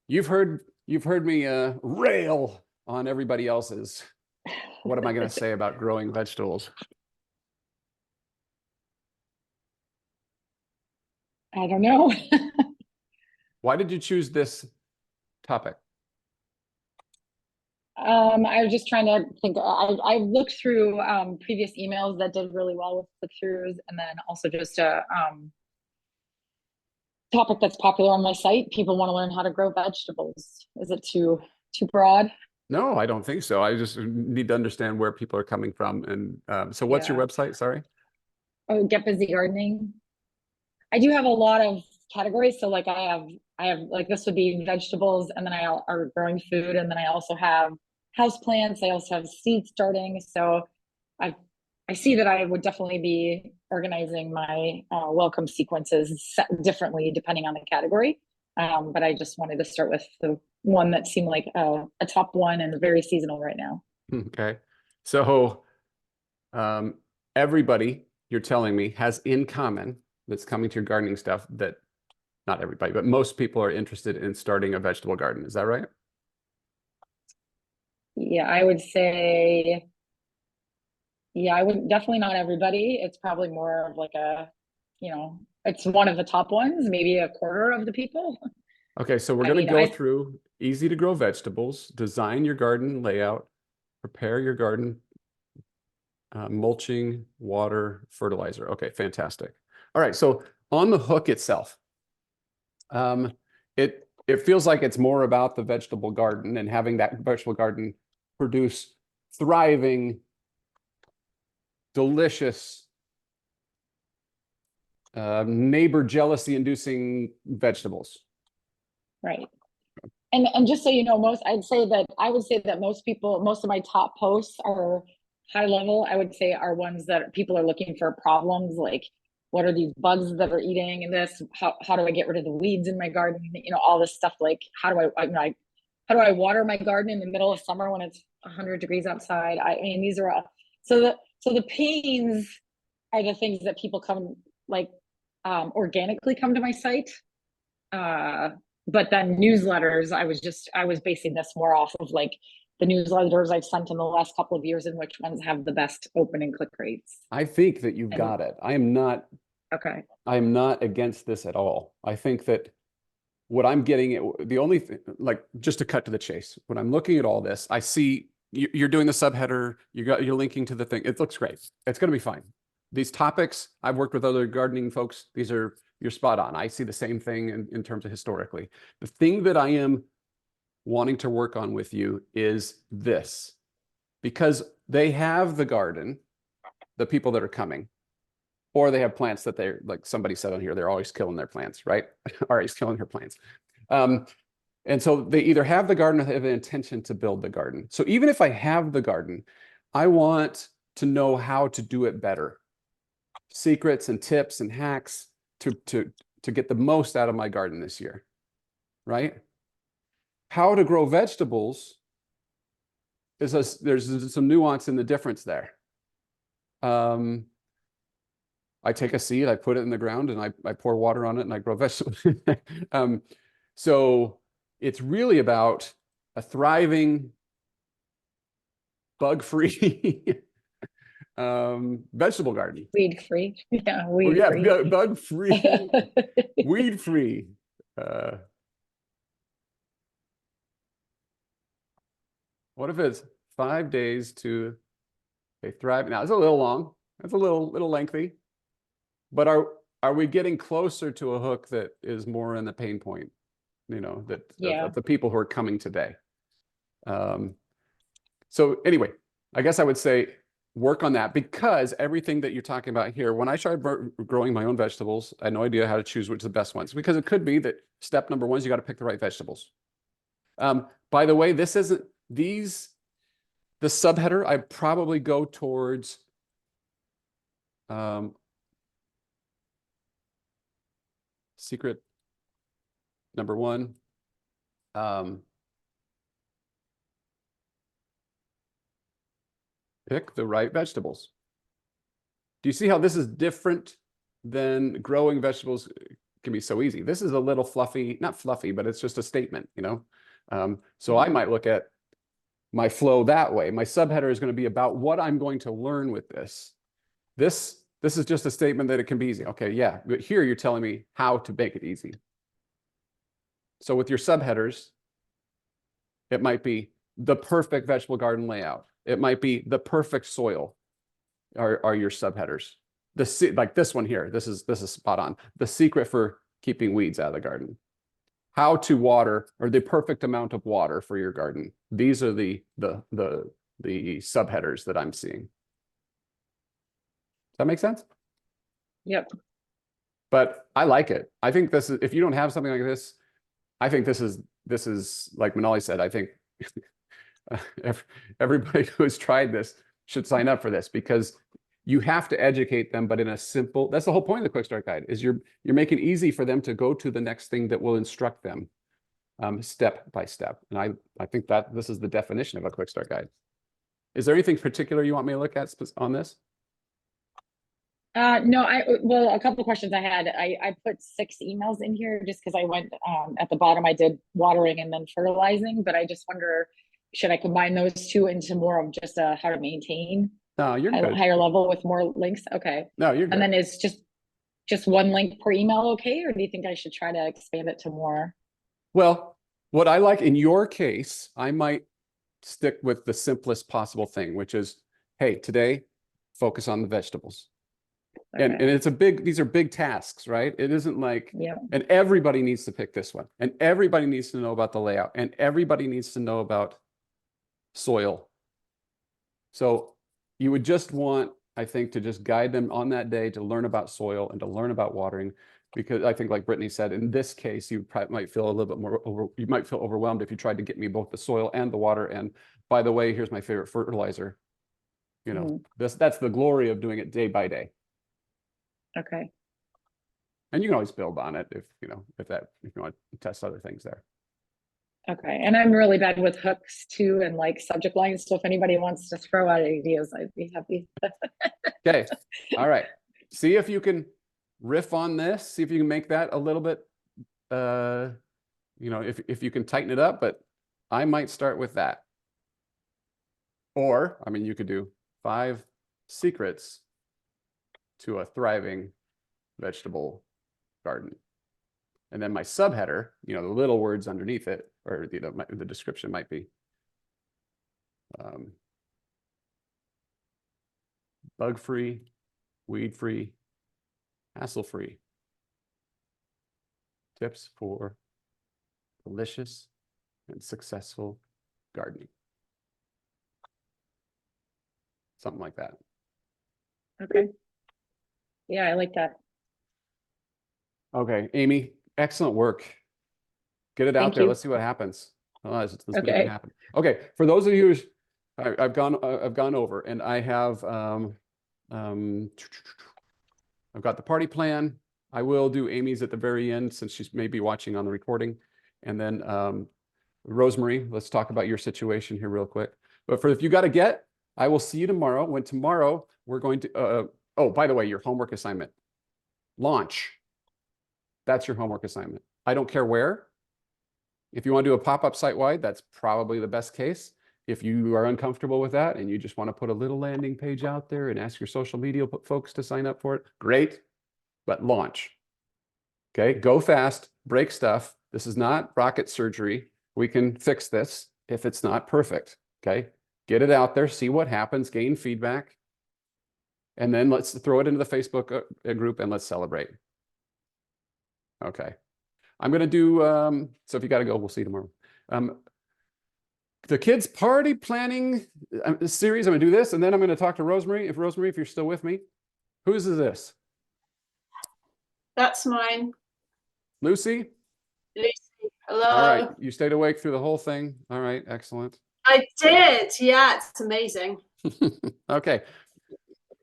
You've heard me rail on everybody else's. What am I going to say about growing vegetables? I don't know. Why did you choose this topic? I was just trying to think. I've looked through previous emails that did really well with click-throughs, and then also just a topic that's popular on my site. People want to learn how to grow vegetables. Is it too broad? No, I don't think so. I just need to understand where people are coming from. And so what's your Yeah. website? Sorry. Oh, Get Busy Gardening. I do have a lot of categories. So like I have like this would be vegetables, and then I are growing food, and then I also have house plants. I also have seed starting. So I see that I would definitely be organizing my welcome sequences differently depending on the category. But I just wanted to start with the one that seemed like a top one and very seasonal right now. Okay. So everybody, you're telling me, has in common that's coming to your gardening stuff that not everybody, but most people are interested in starting a vegetable garden. Is that right? Yeah, I would say, yeah, I would definitely not everybody. It's probably more of like it's one of the top ones, maybe a quarter of the people. Okay, so we're I going to mean, go through easy to grow vegetables, design your garden layout, prepare your garden, mulching, water, fertilizer. Okay, fantastic. All right, so on the hook itself, it feels like it's more about the vegetable garden and having that vegetable garden produce thriving, delicious, neighbor jealousy inducing vegetables. right. And just so you know, I would say that most of my top posts are high level. I would say are ones that people are looking for problems, like what are these bugs that are eating and this? How do I get rid of the weeds in my garden? All this stuff, like how do I water my garden in the middle of summer when it's 100 degrees outside? I mean, these are so the pains are the things that people come organically come to my site. But then newsletters, I was basing this more off of like the newsletters I've sent in the last couple of years and which ones have the best open and click rates. I think that you've got it. I am not against this at all. I think that what I'm getting at, the only thing, like just to cut to the chase, when I'm looking at all this, I see you're doing the subheader, you're linking to the thing. It looks great. It's going to be fine. These topics, I've worked with other gardening folks. You're spot on. I see the same thing in terms of historically. The thing that I am wanting to work on with you is this, because they have the garden, the people that are coming, or they have plants that they're, like somebody said on here, they're always killing their plants, right? Always killing her plants. And so they either have the garden or they have an intention to build the garden. So even if I have the garden, I want to know how to do it better. Secrets and tips and hacks to get the most out of my garden this year, right? How to grow vegetables there's some nuance in the difference there. I take a seed, I put it in the ground, and I pour water on it, and I grow vegetables. So it's really about a thriving, bug-free vegetable garden. Weed-free. Yeah, weed-free. Yeah, bug-free, weed-free. What if it's 5 days to a thrive? Now, it's a little long. It's a little lengthy. But are we getting closer to a hook that is more in the pain point you know, that Yeah. of the people who are coming today. So anyway, I guess I would say work on that, because everything that you're talking about here, when I started growing my own vegetables, I had no idea how to choose which are the best ones, because it could be that step number one is you got to pick the right vegetables. By the way, this isn't the subheader. I probably go towards secret number one. Pick the right vegetables. Do you see how this is different than growing vegetables can be so easy? This is a little fluffy, not fluffy, but it's just a statement, you know? So I might look at my flow that way. My subheader is going to be about what I'm going to learn with this. This is just a statement that it can be easy. Okay, yeah, but here you're telling me how to make it easy. So with your subheaders, it might be the perfect vegetable garden layout. It might be the perfect soil are your subheaders. Like this one here, this is spot on. The secret for keeping weeds out of the garden. How to water, or the perfect amount of water for your garden. These are the subheaders that I'm seeing. Does that make sense? Yep. But I like it. I think this is, if you don't have something like this, I think this is like Manali said, I think everybody who has tried this should sign up for this, because you have to educate them, but in a simple, that's the whole point of the Quick Start Guide, is you're making it easy for them to go to the next thing that will instruct them step by step. And I think that this is the definition of a Quick Start Guide. Is there anything particular you want me to look at on this? No, well, a couple of questions I had. I put 6 emails in here just because I went at the bottom, I did watering and then fertilizing, but I just wonder, should I combine those two into more of just a how to maintain? No, you're good. Higher level with more links? Okay. No, you're good. And then is just one link per email okay? Or do you think I should try to expand it to more? Well, what I like in your case, I might stick with the simplest possible thing, which is, hey, today, focus on the vegetables. And Okay. it's these are big tasks, right? It isn't like, Yeah. and everybody needs to pick this one, and everybody needs to know about the layout, and everybody needs to know about soil. So you would just want, I think, to just guide them on that day to learn about soil and to learn about watering, because I think, like Brittany said, in this case, you probably might feel a little bit more you might feel overwhelmed if you tried to get me both the soil and the water. And by the way, here's my favorite fertilizer. You know, that's the glory of doing it day by day. Okay. And you can always build on it if you want to test other things there. Okay. And I'm really bad with hooks too, and like subject lines. So if anybody wants to throw out ideas, I'd be happy. Okay. All right. See if you can riff on this. See if you can make that a little bit, if you can tighten it up, but I might start with that. Or, I mean, you could do 5 secrets to a thriving vegetable garden. And then my subheader, the little words underneath it, or the description might be bug-free, weed-free, hassle-free tips for delicious and successful gardening. Something like that. Okay. Yeah, I like that. Okay, Amy, excellent work. Get it out Thank there. you. Let's see what happens. Let's make Okay. it happen. Okay, for those of you I've gone over, and I have I've got the party plan. I will do Amy's at the very end, since she's maybe watching on the recording. And then Rosemary, let's talk about your situation here real quick. But if you got to get, I will see you tomorrow. When tomorrow we're going to, oh, by the way, your homework assignment, launch. That's your homework assignment. I don't care where. If you want to do a pop-up site-wide, that's probably the best case. If you are uncomfortable with that and you just want to put a little landing page out there and ask your social media folks to sign up for it, great, but launch. Okay, go fast, break stuff. This is not rocket surgery. We can fix this if it's not perfect. Okay, get it out there, see what happens, gain feedback, and then let's throw it into the Facebook group and let's celebrate. Okay. I'm gonna do, so if you gotta go, we'll see you tomorrow. The kids party planning series, I'm gonna do this, and then I'm gonna talk to Rosemary. If you're still with me. Whose is this? That's mine. Lucy? Lucy. Hello. All right, you stayed awake through the whole thing. All right, excellent. I did. Yeah, it's amazing. Okay.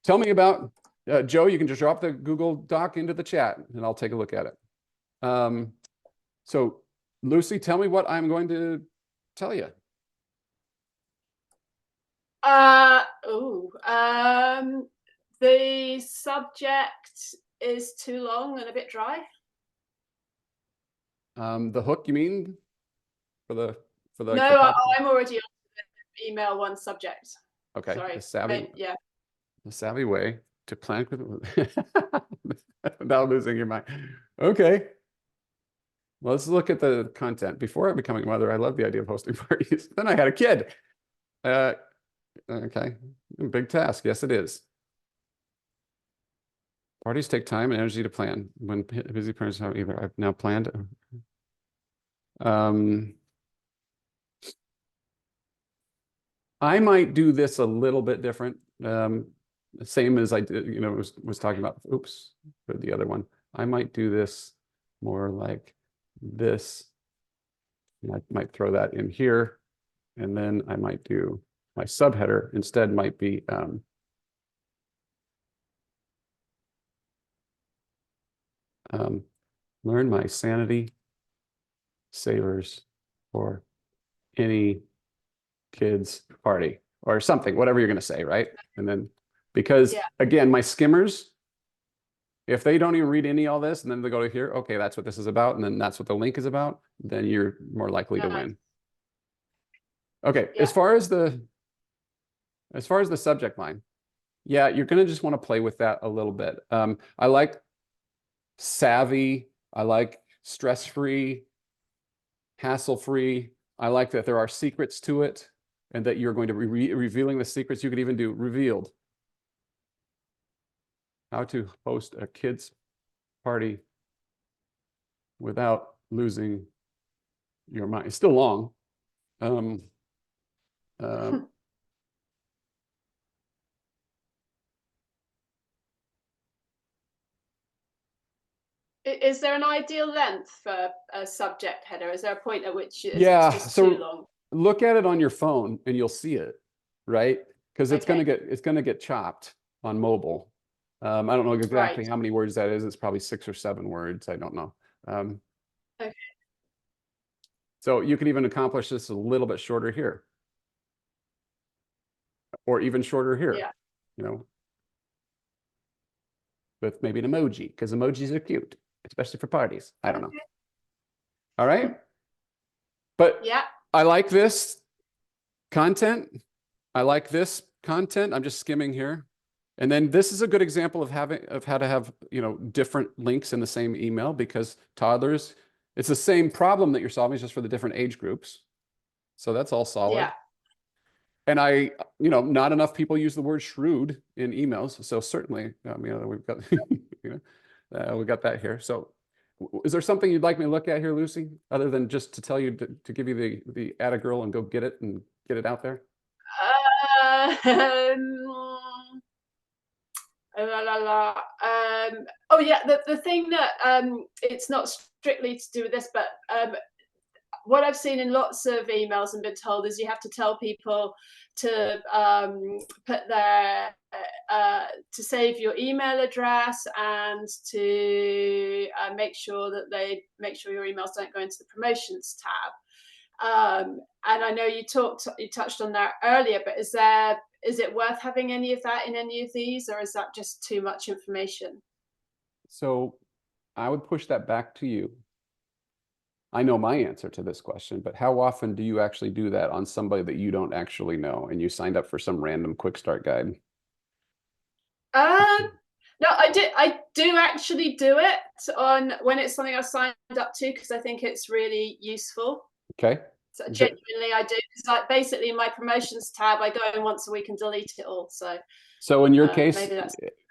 Tell me about, Joe, you can just drop the Google Doc into the chat and I'll take a look at it. So Lucy, tell me what I'm going to tell you. The subject is too long and a bit dry. The hook, you mean? For the No, topic? I'm already on the email one subject. Okay, Sorry. the savvy, Yeah. the savvy way to plan without losing your mind. Okay. Well, let's look at the content. Before becoming a mother, I loved the idea of hosting parties. Then I had a kid. Okay, big task. Yes, it is. Parties take time and energy to plan. When busy parents have either, I've now planned. I might do this a little bit different. Same as I did, was talking about, oops, for the other one. I might do this more like this. I might throw that in here. And then I might do my subheader instead might be learn my sanity savers for any kids party or something, whatever you're going to say, right? And then because again, my skimmers, if they don't even read any all this and then they go to here, okay, that's what this is about, and then that's what the link is about, then you're more likely to win. Okay, as far as the subject line, yeah, you're going to just want to play with that a little bit. I like savvy, I like stress-free, hassle-free. I like that there are secrets to it and that you're going to be revealing the secrets. You could even do revealed. How to host a kids party without losing your mind. It's still long. Is there an ideal length for a subject header? Is there a point at which it's just so too long? look at it on your phone and you'll see it, right? Because it's gonna get chopped on mobile. I don't know exactly how many words that is. It's probably 6 or 7 words. I don't know. Okay. So you can even accomplish this a little bit shorter here, or even shorter here. Yeah. With maybe an emoji, because emojis are cute, especially for parties. I don't know. All right. But yeah, I like this content. I like this content. I'm just skimming here. And then this is a good example of how to have, different links in the same email, because toddlers, it's the same problem that you're solving, it's just for the different age groups. So that's all solid. Yeah. And not enough people use the word shrewd in emails. So certainly, we've got, we got that here. So is there something you'd like me to look at here, Lucy, other than just to tell you to give you the add a girl and go get it and get it out there? Oh yeah, the thing that it's not strictly to do with this, but what I've seen in lots of emails and been told is you have to tell people to put their to save your email address and to make sure your emails don't go into the promotions tab. And I know you touched on that earlier, but is it worth having any of that in any of these, or is that just too much information? So I would push that back to you. I know my answer to this question, but how often do you actually do that on somebody that you don't actually know and you signed up for some random quick start guide? No, I do actually do it on when it's something I've signed up to, because I think it's really useful. Okay. So genuinely, I do, because basically in my promotions tab, I go in once a week and delete it all. So in your case,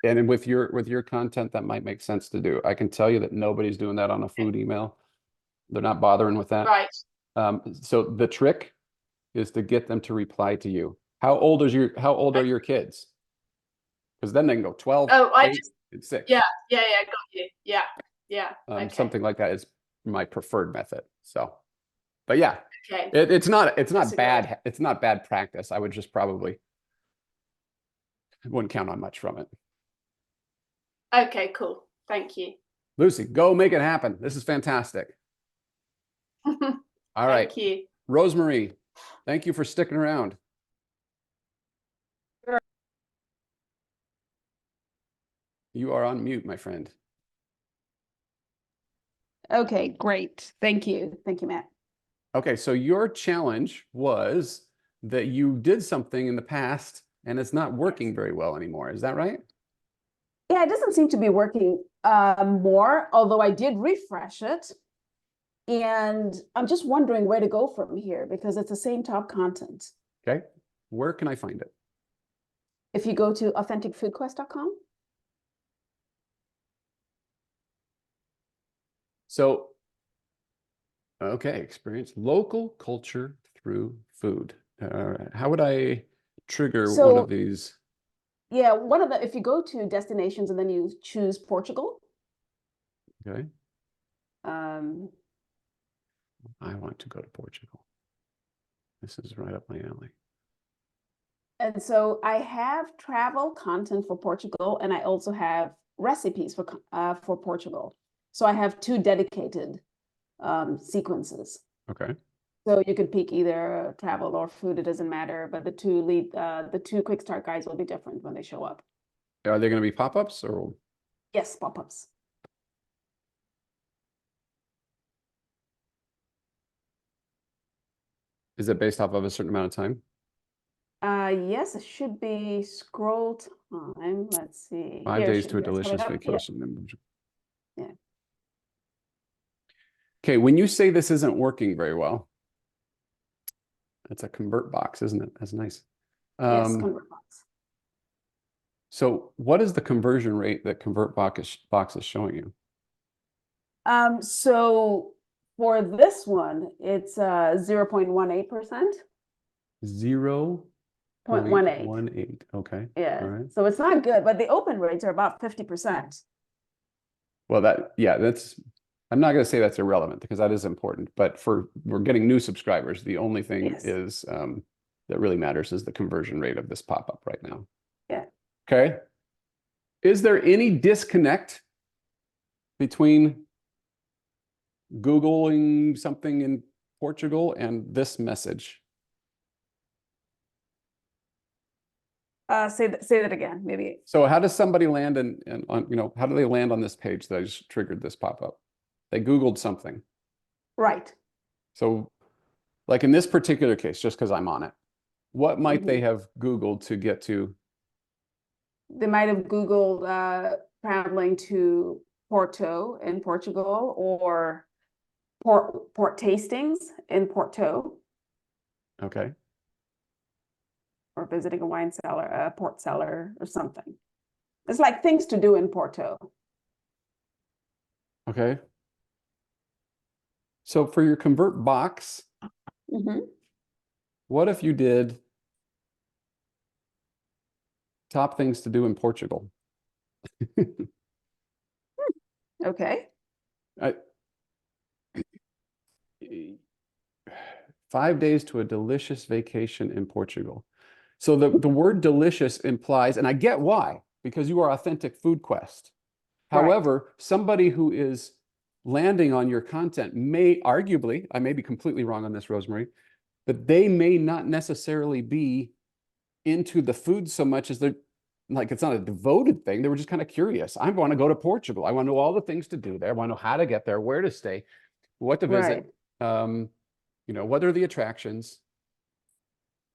and with your content, that might make sense to do. I can tell you that nobody's doing that on a food email. They're not bothering with that. Right. So the trick is to get them to reply to you. How old are your kids? Because then they can go 12, Oh, 8, and 6. yeah, got you. Yeah. Okay. Something like that is my preferred method. So, but yeah, Okay. it's not That's a good bad. It's not bad practice. I would just probably wouldn't count on much from it. Okay, cool. Thank you. Lucy, go make it happen. This is fantastic. All right, Thank you. Rosemary, thank you for sticking around. Sure. You are on mute, my friend. Okay, great. Thank you. Thank you, Matt. Okay, so your challenge was that you did something in the past and it's not working very well anymore. Is that right? Yeah, it doesn't seem to be working more, although I did refresh it. And I'm just wondering where to go from here because it's the same top content. Okay, where can I find it? If you go to authenticfoodquest.com. So, okay, experience local culture through food. How would I trigger one of these? Yeah, if you go to destinations and then you choose Portugal. Okay, Um, I want to go to Portugal. This is right up my alley. and so I have travel content for Portugal and I also have recipes for Portugal. So I have 2 dedicated sequences. Okay. So you could pick either travel or food, it doesn't matter, but the 2 quick start guides will be different when they show up. Are they going to be pop-ups or? Yes, pop-ups. Is it based off of a certain amount of time? Yes, it should be scroll time. Let's see. 5 Here it days should to a be. That's delicious coming up. Yeah. vacation. Yeah. Okay, when you say this isn't working very well, it's a convert box, isn't it? That's nice. Yes, convert box. So what is the conversion rate that convert box is showing you? So for this one, it's 0.18%. 0.18. Okay. Yeah. All right. So it's not good, but the open rates are about 50%. Well, I'm not going to say that's irrelevant because that is important, but we're getting new subscribers. The only thing Yes. is that really matters is the conversion rate of this pop-up right now. Yeah. Okay. Is there any disconnect between Googling something in Portugal and this message? Say that again, maybe. So how does somebody land how do they land on this page that I just triggered this pop-up? They Googled something. Right. So like in this particular case, just because I'm on it, what might they have Googled to get to? They might have Googled traveling to Porto in Portugal or port tastings in Porto, Okay. or visiting a wine cellar, a port cellar or something. It's like things to do in Porto. Okay. So for your convert box, what if you did top things to do in Portugal? Okay. 5 days to a delicious vacation in Portugal. So the word delicious implies, and I get why, because you are Authentic Food Quest. Right. However, somebody who is landing on your content may arguably, I may be completely wrong on this, Rosemary, but they may not necessarily be into the food so much as they're like, it's not a devoted thing. They were just kind of curious. I want to go to Portugal. I want to know all the things to do there. I want to know how to get there, where to stay, what to visit. What are the attractions?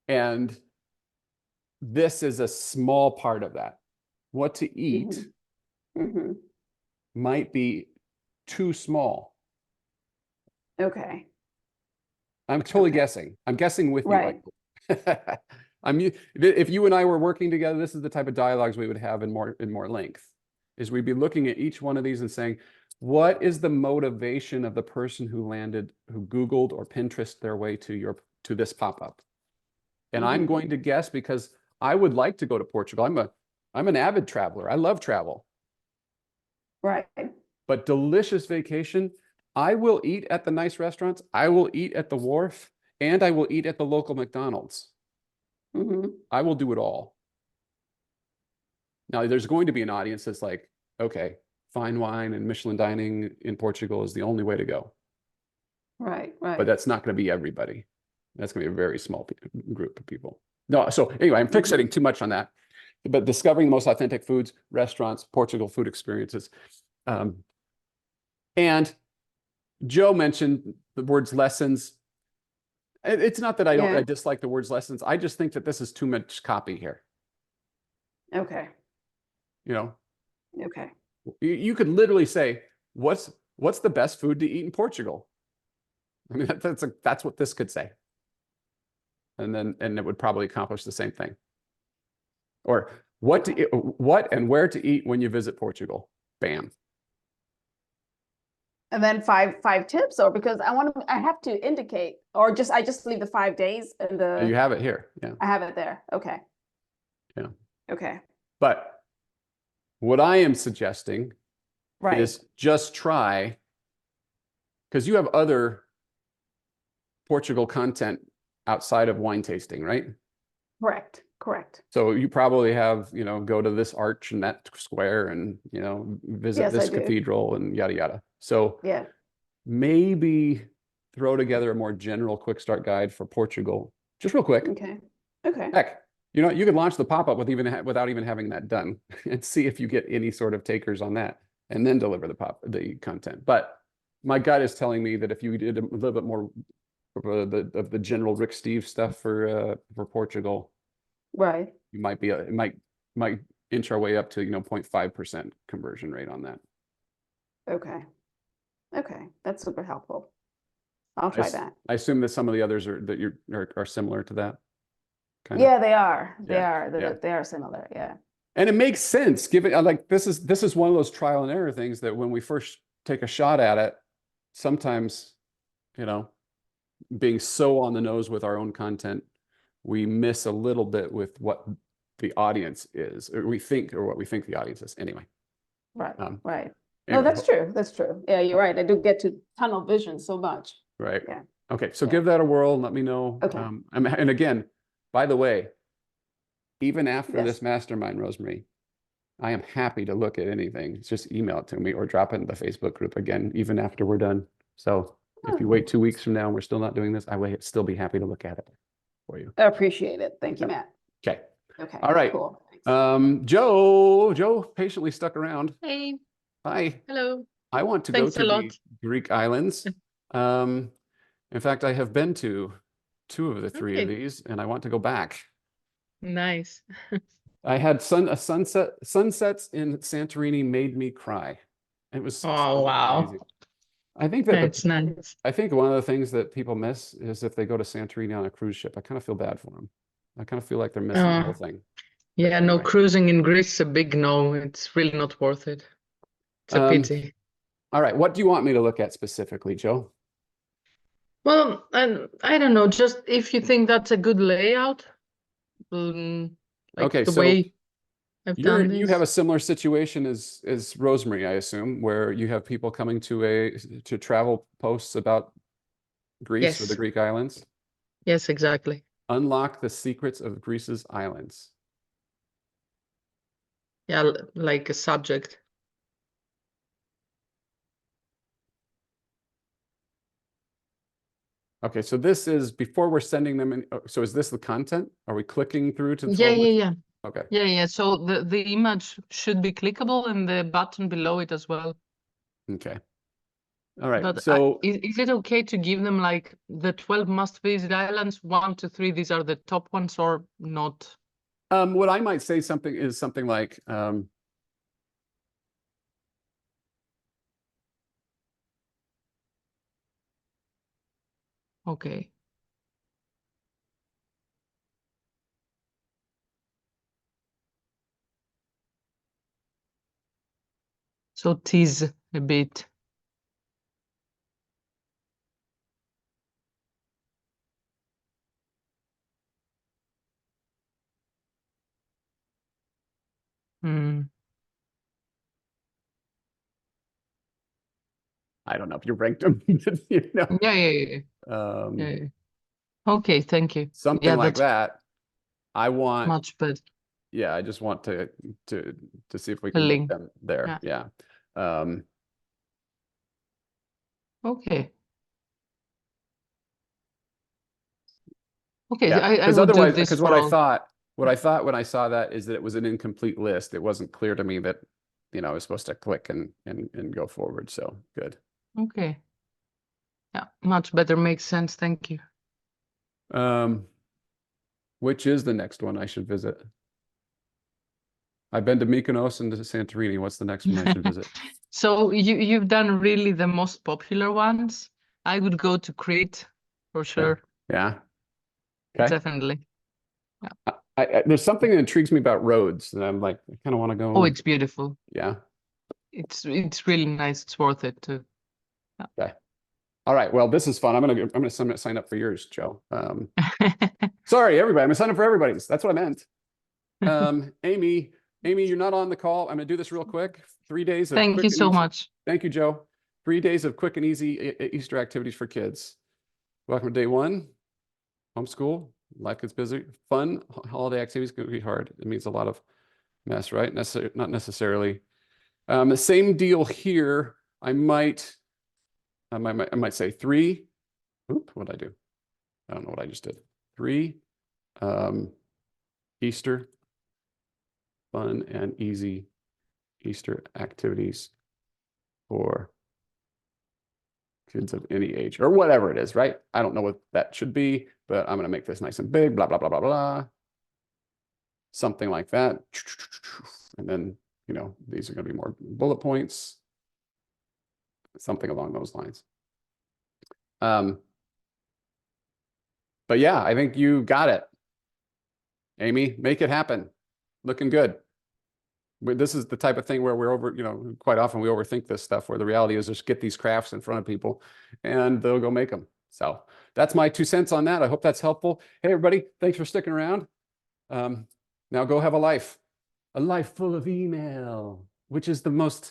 And this is a small part of that. What to eat might be too small. Okay. I'm totally guessing. I'm guessing with you. Right. If you and I were working together, this is the type of dialogues we would have in more length. Is we'd be looking at each one of these and saying, what is the motivation of the person who landed, who Googled or Pinterest their way to this pop-up? And I'm Mhm. going to guess because I would like to go to Portugal. I'm an avid traveler. I love travel. Right. But delicious vacation, I will eat at the nice restaurants, I will eat at the wharf, and I will eat at the local McDonald's. Hmm. I will do it all. Now, there's going to be an audience that's like, okay, fine wine and Michelin dining in Portugal is the only way to go. Right, right. But that's not going to be everybody. That's going to be a very small group of people. No, so anyway, I'm fixating too much on that. But discovering the most authentic foods, restaurants, Portugal food experiences. And Joe mentioned the words lessons. It's not that I Yeah. dislike the words lessons. I just think that this is too much copy here. Okay, You know, okay. you could literally say, what's the best food to eat in Portugal? I mean, that's what this could say. And it would probably accomplish the same thing. Or what and where to eat when you visit Portugal. Bam. And then five tips, or because I have to indicate, or I just leave the 5 days and You have it here. Yeah. I have it there. Okay. Yeah. Okay. But what I am suggesting Right. is just try, because you have other Portugal content outside of wine tasting, right? Correct. Correct. So you probably have, go to this arch and that square and, visit Yes, I this do. cathedral and yada, yada. So Yeah. maybe throw together a more general quick start guide for Portugal, just real quick. Okay. Okay. Heck, you could launch the pop-up without even having that done and see if you get any sort of takers on that and then deliver the content. But my gut is telling me that if you did a little bit more of the general Rick Steve stuff for Portugal, Right. you might inch our way up to 0.5% conversion rate on that. Okay. Okay. That's super helpful. I'll try that. I assume that some of the others are similar to that. Kind of. Yeah, they are. They Yeah, are. yeah. They are similar. Yeah. And it makes sense given like this is one of those trial and error things that when we first take a shot at it, sometimes, being so on the nose with our own content, we miss a little bit with what the audience is, or what we think the audience is. Anyway. Right. Right. Anyway, No, that's true. That's true. Yeah, you're right. I do get to tunnel vision so much. right. Yeah. Okay. So Yeah. give that a whirl and let me know. Okay. And again, by the way, even after Yes. this mastermind, Rosemary, I am happy to look at anything. Just email it to me or drop it in the Facebook group again, even after we're done. So if you Oh. wait 2 weeks from now and we're still not doing this, I will still be happy to look at it for you. I appreciate it. Thank you, Yeah. Matt. Okay. Okay. All right. Cool. Thanks. Joe patiently stuck around. Hey, Hi. hello. I want to Thanks go a to lot. the Greek islands. In fact, I have been to 2 of the 3 of Okay. these, and I want to go back. Nice. I had sunsets in Santorini made me cry. It was Oh, so wow. amazing. I think that It's nice. I think one of the things that people miss is if they go to Santorini on a cruise ship. I kind of feel bad for them. I kind of feel like they're missing the whole thing. Yeah, no, Anyway. cruising in Greece is a big no. It's really not worth it. It's a pity. All right, what do you want me to look at specifically, Joe? Well, I don't know, just if you think that's a good layout, like Okay, the so way I've done you have a this. similar situation as Rosemary, I assume, where you have people coming to travel posts about Greece or the Yes. Greek islands. Yes, exactly. Unlock the secrets of Greece's islands. Yeah, like a subject. Okay, so this is before we're sending them in. So is this the content? Are we clicking through to the Yeah, 12 yeah, months? yeah. Okay. Yeah, yeah. So the image should be clickable and the button below it as well. Okay. All right. But So is it okay to give them like the 12 must-visit islands, 1 to 3, these are the top ones, or not? what I might say is something like Okay. So tease a bit. Mm. I don't know if you ranked them, you know, Yeah, yeah, yeah, um, yeah, yeah. Okay, thank you. something Yeah, like that's that. I want, much better. yeah, I just want to see if we A can get link. them there. Yeah. Yeah. Okay. Okay, Yeah, I because will do otherwise, this because for all. what I thought when I saw that is that it was an incomplete list. It wasn't clear to me that, you know, I was supposed to click and go forward. So good. Okay. Yeah, much better. Makes sense. Thank you. Which is the next one I should visit? I've been to Mykonos and to Santorini. What's the next one I should visit? So you've done really the most popular ones. I would go to Crete for sure. Yeah. Okay. Definitely. There's something that intrigues me about Rhodes, and I'm like, I kind of want to go. Oh, it's beautiful. Yeah. It's really nice. It's worth it too. Okay. All right. Well, this is fun. I'm gonna sign up for yours, Joe. Sorry, everybody. I'm gonna sign up for everybody's. That's what I meant. Amy, you're not on the call. I'm gonna do this real quick. 3 days of Thank quick you and so easy- much. Thank you, Joe. 3 days of quick and easy Easter activities for kids. Welcome to day 1. Homeschool. Life gets busy. Fun holiday activities can be hard. It means a lot of mess, right? Not necessarily. The same deal here. I might say 3. Oop, what did I do? I don't know what I just did. 3 Easter fun and easy Easter activities for kids of any age or whatever it is, right? I don't know what that should be, but I'm going to make this nice and big, blah, blah, blah, blah, blah. Something like that. And then, you know, these are going to be more bullet points, something along those lines. But yeah, I think you got it. Amy, make it happen. Looking good. This is the type of thing where quite often we overthink this stuff, where the reality is just get these crafts in front of people and they'll go make them. So that's my 2 cents on that. I hope that's helpful. Hey, everybody, thanks for sticking around. Now go have a life full of email, which is the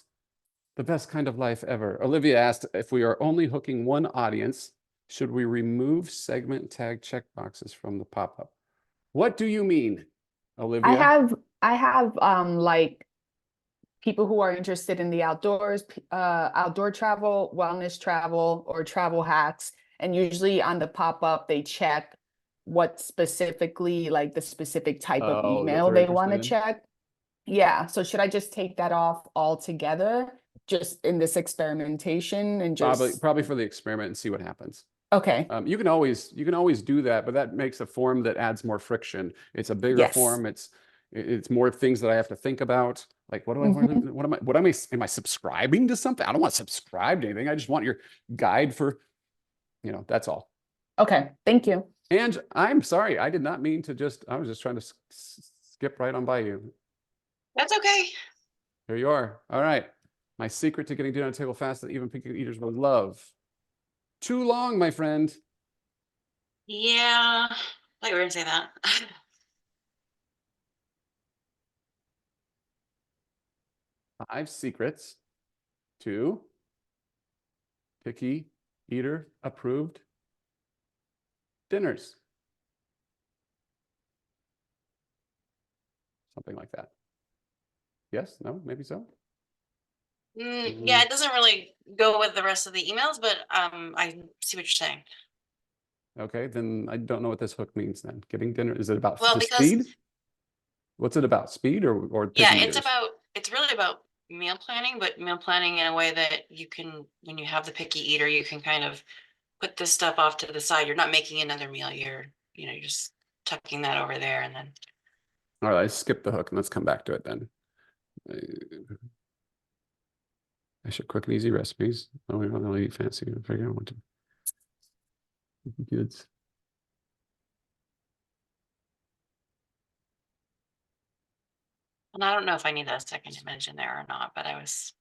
best kind of life ever. Olivia asked, if we are only hooking one audience, should we remove segment tag checkboxes from the pop-up? What do you mean, Olivia? I have like people who are interested in the outdoors, outdoor travel, wellness travel, or travel hacks. And usually on the pop-up, they check what specifically, like the specific type of Oh, that email they're they want to interested in? check. Yeah. So should I just take that off altogether, just in this experimentation and just Probably for the experiment and see what happens. okay. You can always do that, but that makes a form that adds more friction. It's a bigger Yes. form. It's more things that I have to think about. Like, what do I want? Am I subscribing to something? I don't want to subscribe to anything. I just want your guide for, that's all. Okay. Thank you. And I'm sorry, I did not mean to I was just trying to skip right on by you. That's okay. Here you are. All right. My secret to getting dinner on the table fast that even picky eaters will love. Too long, my friend. Yeah, I thought you were gonna say that. 5 secrets to picky eater approved dinners. Something like that. Yes? No? Maybe so? Yeah, it doesn't really go with the rest of the emails, but I see what you're saying. Okay, then I don't know what this hook means then. Getting dinner, is it about Well, the because speed? What's it about? Speed or yeah, picky it's eaters? really about meal planning, but meal planning in a way that you can, when you have the picky eater, you can kind of put this stuff off to the side. You're not making another meal. You're just tucking that over there and then. All right, let's skip the hook and let's come back to it then. I should quick and easy recipes. Oh, we don't really eat fancy. I figure I want to. Goods. And I don't know if I need a second image in there or not, but I was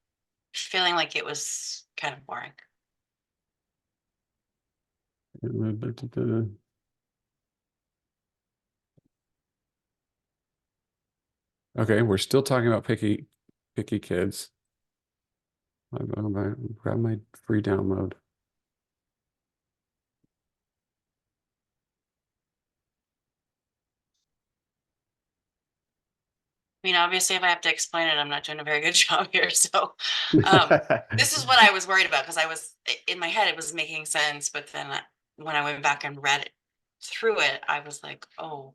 feeling like it was kind of boring. Okay, we're still talking about picky kids. I'll go back, grab my free download. I mean, obviously, if I have to explain it, I'm not doing a very good job here. So this is what I was worried about because in my head, it was making sense. But then when I went back and read it through it, I was like, oh,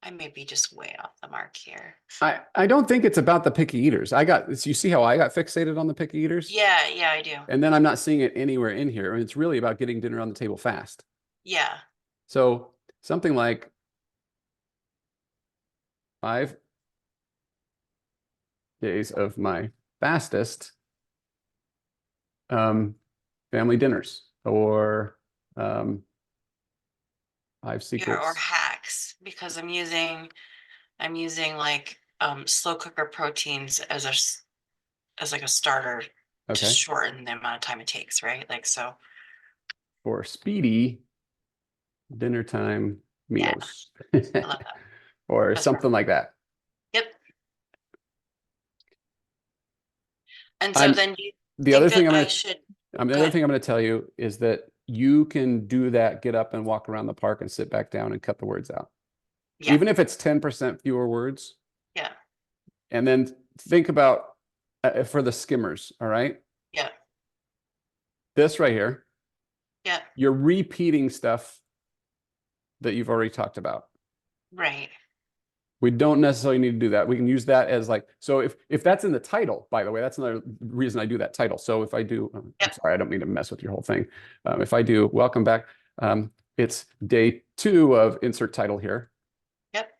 I may be just way off the mark here. I don't think it's about the picky eaters. You see how I got fixated on the picky eaters? Yeah, I do. And then I'm not seeing it anywhere in here. And it's really about getting dinner on the table fast. Yeah. So something like 5 days of my fastest family dinners, or 5 secrets. Yeah, or hacks, because I'm using like slow cooker proteins as like a starter to Okay. shorten the amount of time it takes, right? Like, so For speedy dinner time Yeah. meals. I love that. Or That's something like that. Yep. And so I'm- then you The think other thing that I'm I gonna should the go other ahead. thing I'm going to tell you is that you can do that, get up and walk around the park and sit back down and cut the words out. Yeah. Even if it's 10% fewer words. Yeah. And then think about for the skimmers, all right? Yeah. This right here, Yeah. you're repeating stuff that you've already talked about. Right. We don't necessarily need to do that. We can use that as like, so if that's in the title, by the way, that's another reason I do that title. So if I do, I'm Yep. sorry, I don't mean to mess with your whole thing. If I do, welcome back. It's day 2 of insert title here. Yep.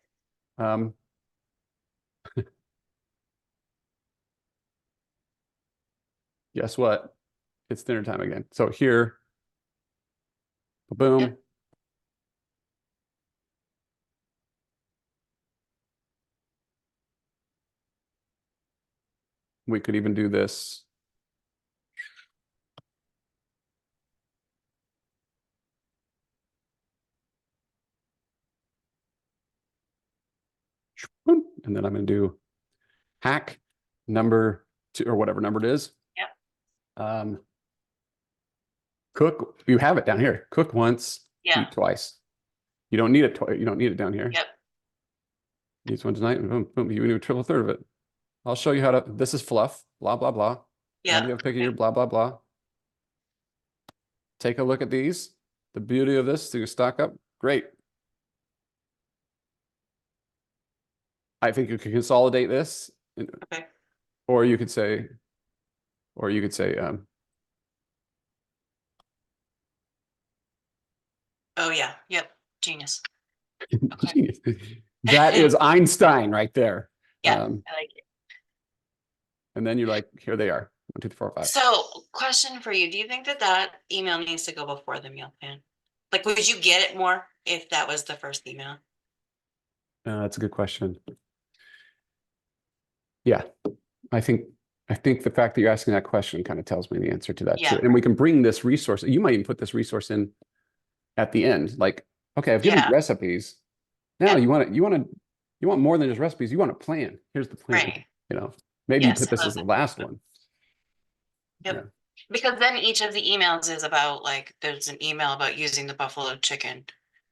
Guess what? It's dinner time again. So here, boom. Yep. We could even do this. And then I'm going to do hack number 2 or whatever number it is. Yep. Cook, you have it down here. Cook once, Yeah. eat twice. You don't need it twice. You don't need it down here. Yep. Needs one tonight, and boom, boom. You need a triple third of it. I'll show you how to. This is fluff. Blah blah blah. Yeah. How do you have picky eater? Blah blah blah. Take a look at these. The beauty of this, so you stock up. Great. I think you can consolidate this. Okay. Or you could say, Oh yeah. Yep. Genius. genius. That is Einstein right there. Yeah. I like it. And then you're like, here they are. 1, 2, 3, 4, 5. So, question for you. Do you think that email needs to go before the meal plan? Like, would you get it more if that was the first email? That's a good question. Yeah, I think the fact that you're asking that question kind of tells me the answer to that Yeah. too. And we can bring this resource. You might even put this resource in at the end. Like, okay, I've given you Yeah. recipes. Now Yeah. you want more than just recipes. You want a plan. Here's the plan. Right. You know, maybe Yes, you put this I as the love last that. one. Yep. Yeah. Because then each of the emails is about, like, there's an email about using the buffalo chicken,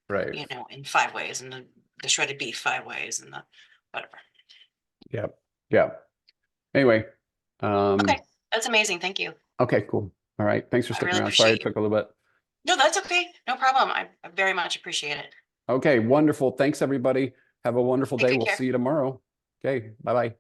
Right. you know, in 5 ways, and the shredded beef 5 ways, and the whatever. Yep. Yeah. Anyway. Okay, that's amazing. Thank you. Okay, cool. All right. Thanks for I sticking really around. Sorry it appreciate took a little bit. No, that's okay. No problem. I very much appreciate it. Okay, wonderful. Thanks everybody. Have a wonderful Take day. good We'll care. see you tomorrow. Okay, bye-bye.